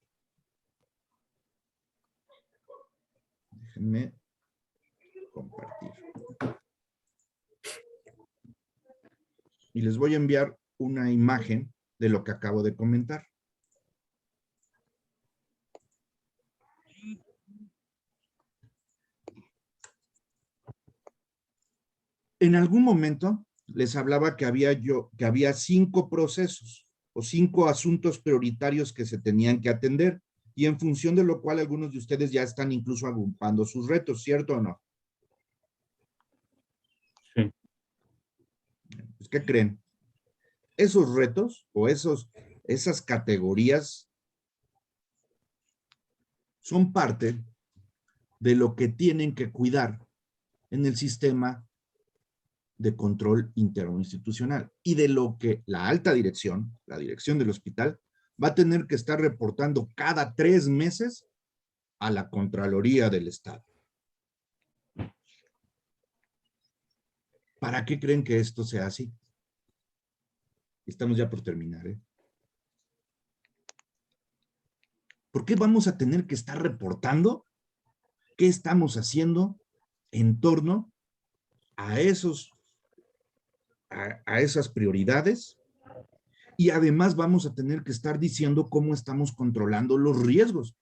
déjenme compartir. Y les voy a enviar una imagen de lo que acabo de comentar. En algún momento les hablaba que había 5 procesos o 5 asuntos prioritarios que se tenían que atender y en función de lo cual algunos de ustedes ya están incluso agrupando sus retos, ¿cierto o no? Sí. Pues, ¿qué creen? Esos retos o esas categorías son parte de lo que tienen que cuidar en el sistema de control interno institucional y de lo que la alta dirección, la dirección del hospital, va a tener que estar reportando cada 3 meses a la Contraloría del Estado. ¿Para qué creen que esto sea así? Estamos ya por terminar, ¿eh? ¿Por qué vamos a tener que estar reportando qué estamos haciendo en torno a esas prioridades? Y además vamos a tener que estar diciendo cómo estamos controlando los riesgos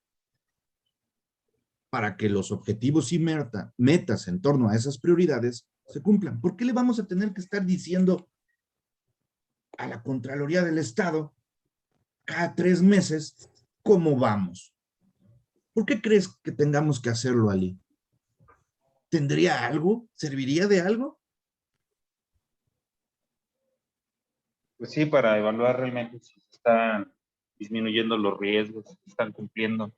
para que los objetivos y metas en torno a esas prioridades se cumplan. ¿Por qué le vamos a tener que estar diciendo a la Contraloría del Estado cada 3 meses cómo vamos? ¿Por qué crees que tengamos que hacerlo, Ali? ¿Tendría algo? ¿Serviría de algo? Pues sí, para evaluar realmente si se están disminuyendo los riesgos, están cumpliendo.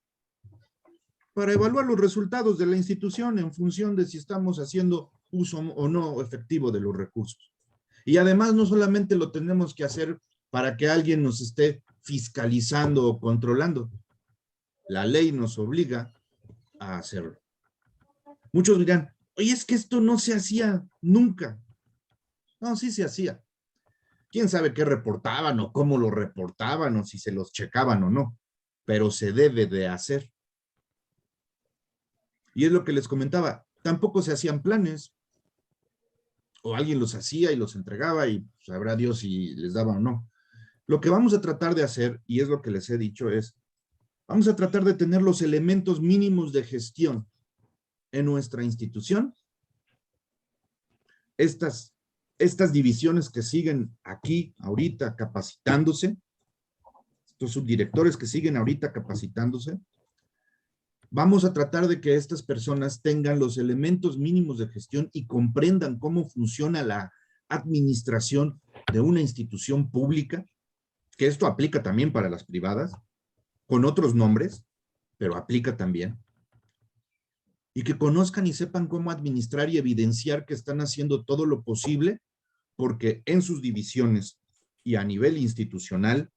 Para evaluar los resultados de la institución en función de si estamos haciendo uso o no efectivo de los recursos. Y además no solamente lo tenemos que hacer para que alguien nos esté fiscalizando o controlando. La ley nos obliga a hacerlo. Muchos dirán, oye, es que esto no se hacía nunca. No, sí se hacía. ¿Quién sabe qué reportaban o cómo lo reportaban o si se los checaban o no? Pero se debe de hacer. Y es lo que les comentaba, tampoco se hacían planes. O alguien los hacía y los entregaba y sabrá Dios si les daba o no. Lo que vamos a tratar de hacer, y es lo que les he dicho, es, vamos a tratar de tener los elementos mínimos de gestión en nuestra institución. Estas divisiones que siguen aquí ahorita capacitándose, estos subdirectores que siguen ahorita capacitándose, vamos a tratar de que estas personas tengan los elementos mínimos de gestión y comprendan cómo funciona la administración de una institución pública, que esto aplica también para las privadas, con otros nombres, pero aplica también. Y que conozcan y sepan cómo administrar y evidenciar que están haciendo todo lo posible, porque en sus divisiones y a nivel institucional,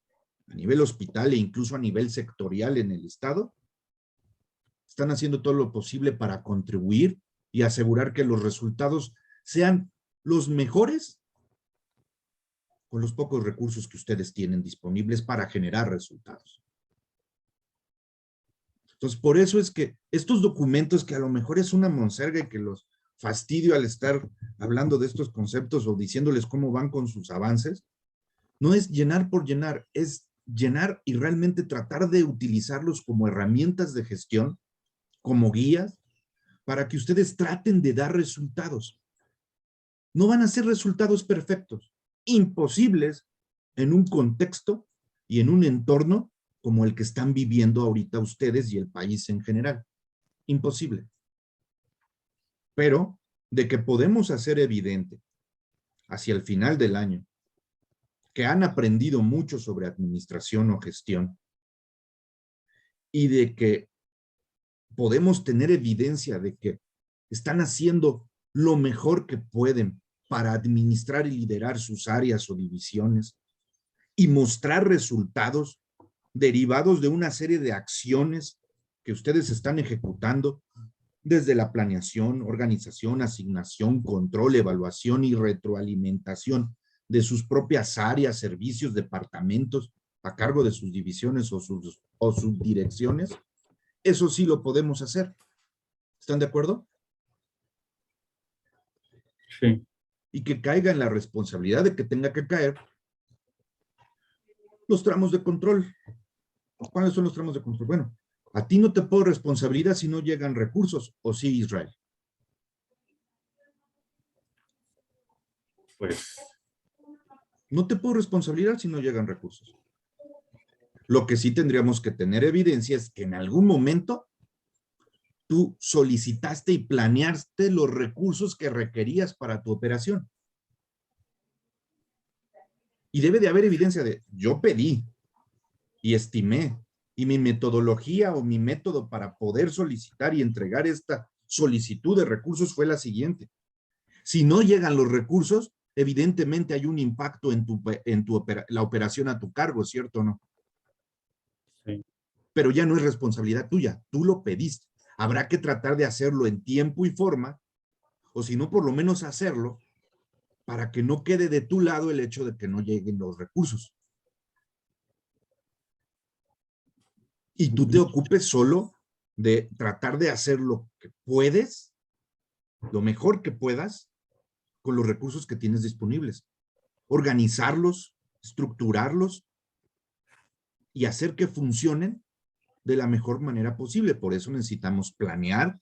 a nivel hospital e incluso a nivel sectorial en el Estado, están haciendo todo lo posible para contribuir y asegurar que los resultados sean los mejores con los pocos recursos que ustedes tienen disponibles para generar resultados. Entonces, por eso es que estos documentos, que a lo mejor es una monserga y que los fastidio al estar hablando de estos conceptos o diciéndoles cómo van con sus avances, no es llenar por llenar, es llenar y realmente tratar de utilizarlos como herramientas de gestión, como guías, para que ustedes traten de dar resultados. No van a ser resultados perfectos, imposibles en un contexto y en un entorno como el que están viviendo ahorita ustedes y el país en general. Imposible. Pero de que podemos hacer evidente hacia el final del año que han aprendido mucho sobre administración o gestión y de que podemos tener evidencia de que están haciendo lo mejor que pueden para administrar y liderar sus áreas o divisiones y mostrar resultados derivados de una serie de acciones que ustedes están ejecutando desde la planeación, organización, asignación, control, evaluación y retroalimentación de sus propias áreas, servicios, departamentos a cargo de sus divisiones o subdirecciones. Eso sí lo podemos hacer. ¿Están de acuerdo? Sí. Y que caiga en la responsabilidad de que tenga que caer los tramos de control. ¿Cuáles son los tramos de control? Bueno, a ti no te puedo responsabilidad si no llegan recursos, ¿o sí, Israel? Pues No te puedo responsabilidad si no llegan recursos. Lo que sí tendríamos que tener evidencia es que en algún momento tú solicitaste y planeaste los recursos que requerías para tu operación. Y debe de haber evidencia de, yo pedí y estimé, y mi metodología o mi método para poder solicitar y entregar esta solicitud de recursos fue la siguiente. Si no llegan los recursos, evidentemente hay un impacto en la operación a tu cargo, ¿cierto o no? sí. Pero ya no es responsabilidad tuya, tú lo pediste. Habrá que tratar de hacerlo en tiempo y forma, o si no, por lo menos hacerlo, para que no quede de tu lado el hecho de que no lleguen los recursos. Y tú te ocupes solo de tratar de hacer lo que puedes, lo mejor que puedas, con los recursos que tienes disponibles. Organizarlos, estructurarlos y hacer que funcionen de la mejor manera posible. Por eso necesitamos planear,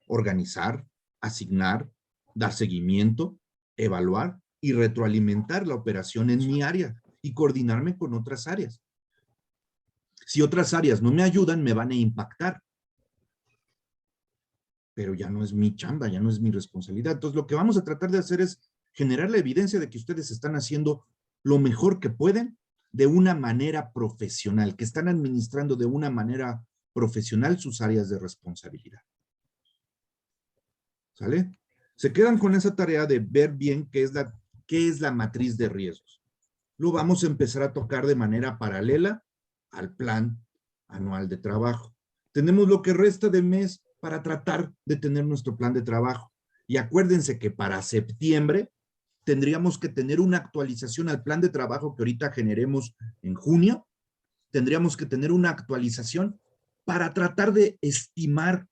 organizar, asignar, dar seguimiento, evaluar y retroalimentar la operación en mi área y coordinarme con otras áreas. Si otras áreas no me ayudan, me van a impactar. Pero ya no es mi chamba, ya no es mi responsabilidad. Entonces, lo que vamos a tratar de hacer es generar la evidencia de que ustedes están haciendo lo mejor que pueden de una manera profesional, que están administrando de una manera profesional sus áreas de responsabilidad. ¿Sale? Se quedan con esa tarea de ver bien qué es la matriz de riesgos. Lo vamos a empezar a tocar de manera paralela al plan anual de trabajo. Tenemos lo que resta de mes para tratar de tener nuestro plan de trabajo. Y acuérdense que para septiembre tendríamos que tener una actualización al plan de trabajo que ahorita generemos en junio. Tendríamos que tener una actualización para tratar de estimar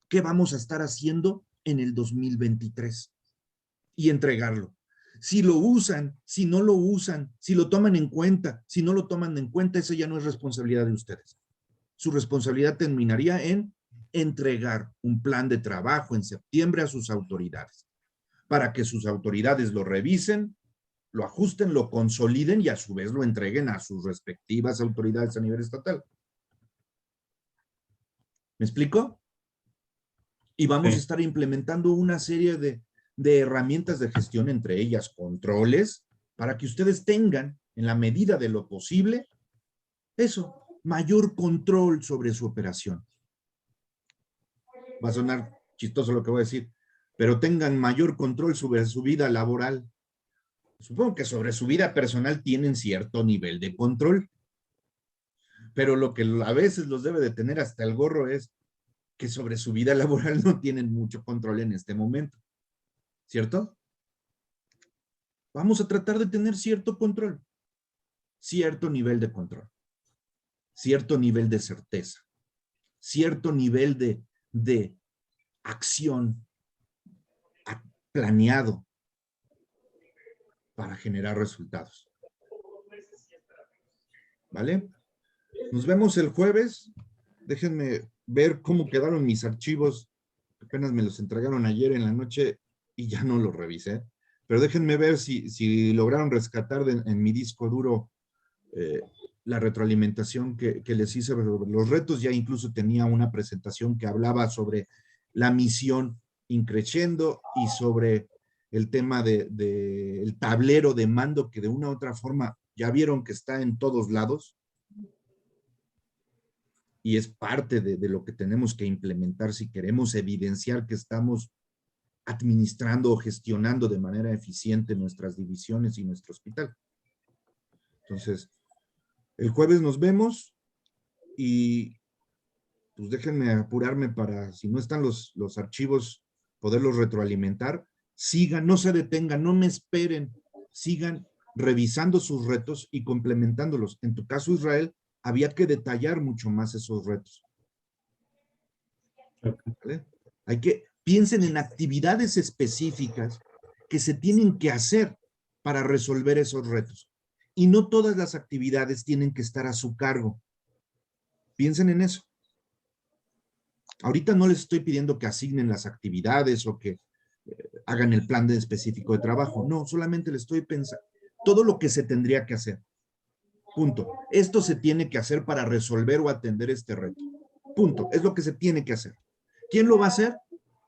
qué vamos a estar haciendo en el 2023 y entregarlo. Si lo usan, si no lo usan, si lo toman en cuenta, si no lo toman en cuenta, eso ya no es responsabilidad de ustedes. Su responsabilidad terminaría en entregar un plan de trabajo en septiembre a sus autoridades, para que sus autoridades lo revisen, lo ajusten, lo consoliden y a su vez lo entreguen a sus respectivas autoridades a nivel estatal. ¿Me explico? Y vamos a estar implementando una serie de herramientas de gestión, entre ellas controles, para que ustedes tengan, en la medida de lo posible, eso, mayor control sobre su operación. Va a sonar chistoso lo que voy a decir, pero tengan mayor control sobre su vida laboral. Supongo que sobre su vida personal tienen cierto nivel de control, pero lo que a veces los debe de tener hasta el gorro es que sobre su vida laboral no tienen mucho control en este momento. ¿Cierto? Vamos a tratar de tener cierto control, cierto nivel de control, cierto nivel de certeza, cierto nivel de acción planeado para generar resultados. ¿Vale? Nos vemos el jueves. Déjenme ver cómo quedaron mis archivos. Apenas me los entregaron ayer en la noche y ya no los revisé. Pero déjenme ver si lograron rescatar en mi disco duro la retroalimentación que les hice sobre los retos. Ya incluso tenía una presentación que hablaba sobre la misión increciendo y sobre el tema del tablero de mando que de una u otra forma ya vieron que está en todos lados y es parte de lo que tenemos que implementar si queremos evidenciar que estamos administrando o gestionando de manera eficiente nuestras divisiones y nuestro hospital. Entonces, el jueves nos vemos y pues déjenme apurarme para, si no están los archivos, poderlos retroalimentar. Sigan, no se detengan, no me esperen, sigan revisando sus retos y complementándolos. En tu caso, Israel, había que detallar mucho más esos retos. ¿Vale? Piensen en actividades específicas que se tienen que hacer para resolver esos retos. Y no todas las actividades tienen que estar a su cargo. Piensen en eso. Ahorita no les estoy pidiendo que asignen las actividades o que hagan el plan específico de trabajo. No, solamente les estoy pensando todo lo que se tendría que hacer. Punto. Esto se tiene que hacer para resolver o atender este reto. Punto. Es lo que se tiene que hacer. ¿Quién lo va a hacer?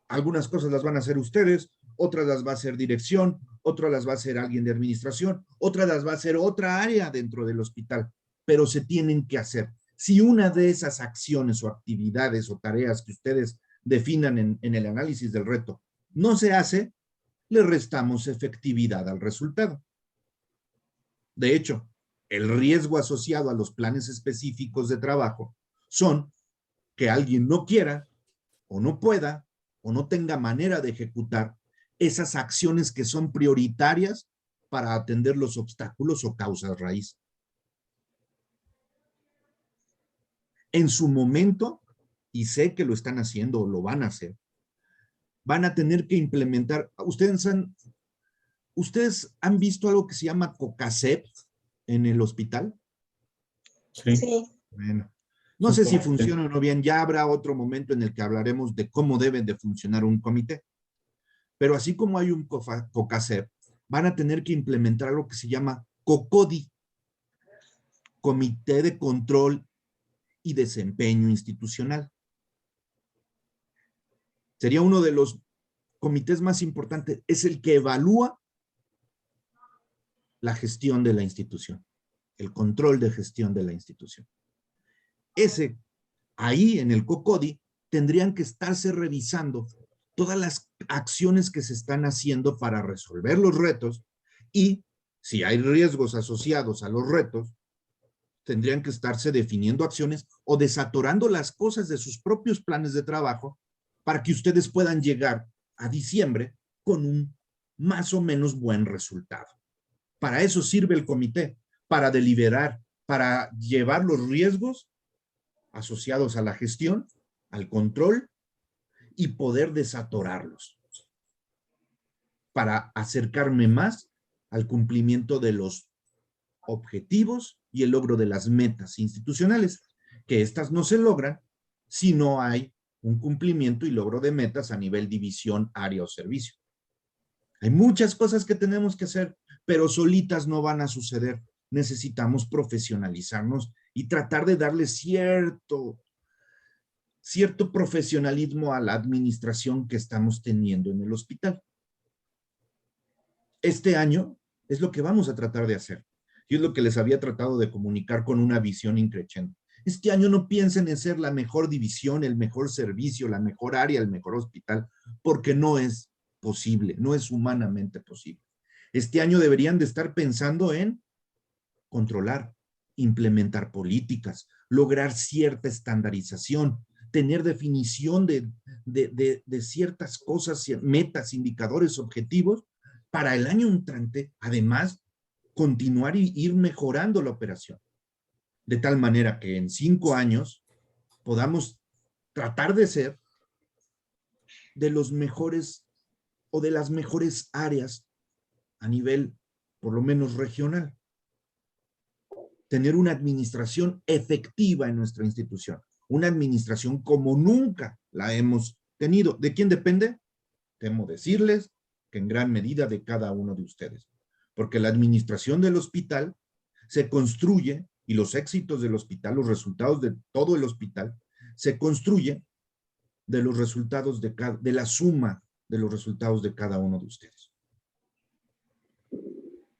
Algunas cosas las van a hacer ustedes, otras las va a hacer dirección, otras las va a hacer alguien de administración, otras las va a hacer otra área dentro del hospital, pero se tienen que hacer. Si una de esas acciones o actividades o tareas que ustedes definan en el análisis del reto no se hace, le restamos efectividad al resultado. De hecho, el riesgo asociado a los planes específicos de trabajo son que alguien no quiera o no pueda o no tenga manera de ejecutar esas acciones que son prioritarias para atender los obstáculos o causas raíz. En su momento, y sé que lo están haciendo o lo van a hacer, van a tener que implementar. ¿Ustedes han visto algo que se llama COCACEP en el hospital? Sí. Bueno, no sé si funciona o no bien, ya habrá otro momento en el que hablaremos de cómo debe de funcionar un comité. Pero así como hay un COCACEP, van a tener que implementar algo que se llama COCODI, Comité de Control y Desempeño Institucional. Sería uno de los comités más importantes, es el que evalúa la gestión de la institución. el control de gestión de la institución. Ahí en el COCODI tendrían que estarse revisando todas las acciones que se están haciendo para resolver los retos y si hay riesgos asociados a los retos, tendrían que estarse definiendo acciones o desatorando las cosas de sus propios planes de trabajo para que ustedes puedan llegar a diciembre con un más o menos buen resultado. Para eso sirve el comité, para deliberar, para llevar los riesgos asociados a la gestión, al control y poder desatorarlos para acercarme más al cumplimiento de los objetivos y el logro de las metas institucionales, que estas no se logran si no hay un cumplimiento y logro de metas a nivel división, área o servicio. Hay muchas cosas que tenemos que hacer, pero solitas no van a suceder. Necesitamos profesionalizarnos y tratar de darle cierto profesionalismo a la administración que estamos teniendo en el hospital. Este año es lo que vamos a tratar de hacer. Y es lo que les había tratado de comunicar con una visión increciente. Este año no piensen en ser la mejor división, el mejor servicio, la mejor área, el mejor hospital, porque no es posible, no es humanamente posible. Este año deberían de estar pensando en controlar, implementar políticas, lograr cierta estandarización, tener definición de ciertas cosas, metas, indicadores, objetivos, para el año entrante, además, continuar y ir mejorando la operación. De tal manera que en 5 años podamos tratar de ser de los mejores o de las mejores áreas a nivel, por lo menos regional. Tener una administración efectiva en nuestra institución. Una administración como nunca la hemos tenido. ¿De quién depende? Temo decirles que en gran medida de cada uno de ustedes. Porque la administración del hospital se construye, y los éxitos del hospital, los resultados de todo el hospital, se construye de los resultados de la suma de los resultados de cada uno de ustedes.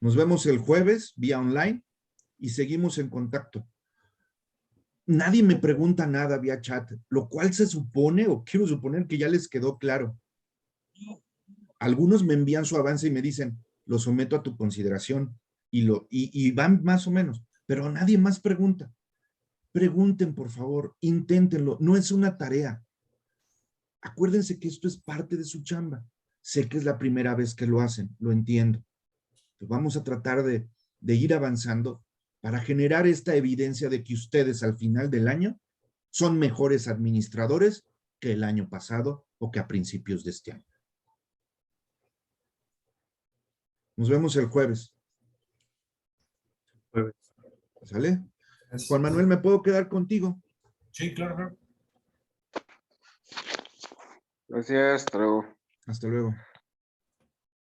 Nos vemos el jueves vía online y seguimos en contacto. Nadie me pregunta nada vía chat, lo cual se supone, o quiero suponer que ya les quedó claro. Algunos me envían su avance y me dicen, lo someto a tu consideración, y van más o menos, pero nadie más pregunta. Pregunten, por favor, inténtenlo, no es una tarea. Acuérdense que esto es parte de su chamba. Sé que es la primera vez que lo hacen, lo entiendo. Pero vamos a tratar de ir avanzando para generar esta evidencia de que ustedes al final del año son mejores administradores que el año pasado o que a principios de este año. Nos vemos el jueves. ¿Sale? Juan Manuel, ¿me puedo quedar contigo? Sí, claro. Gracias, hasta luego. Hasta luego.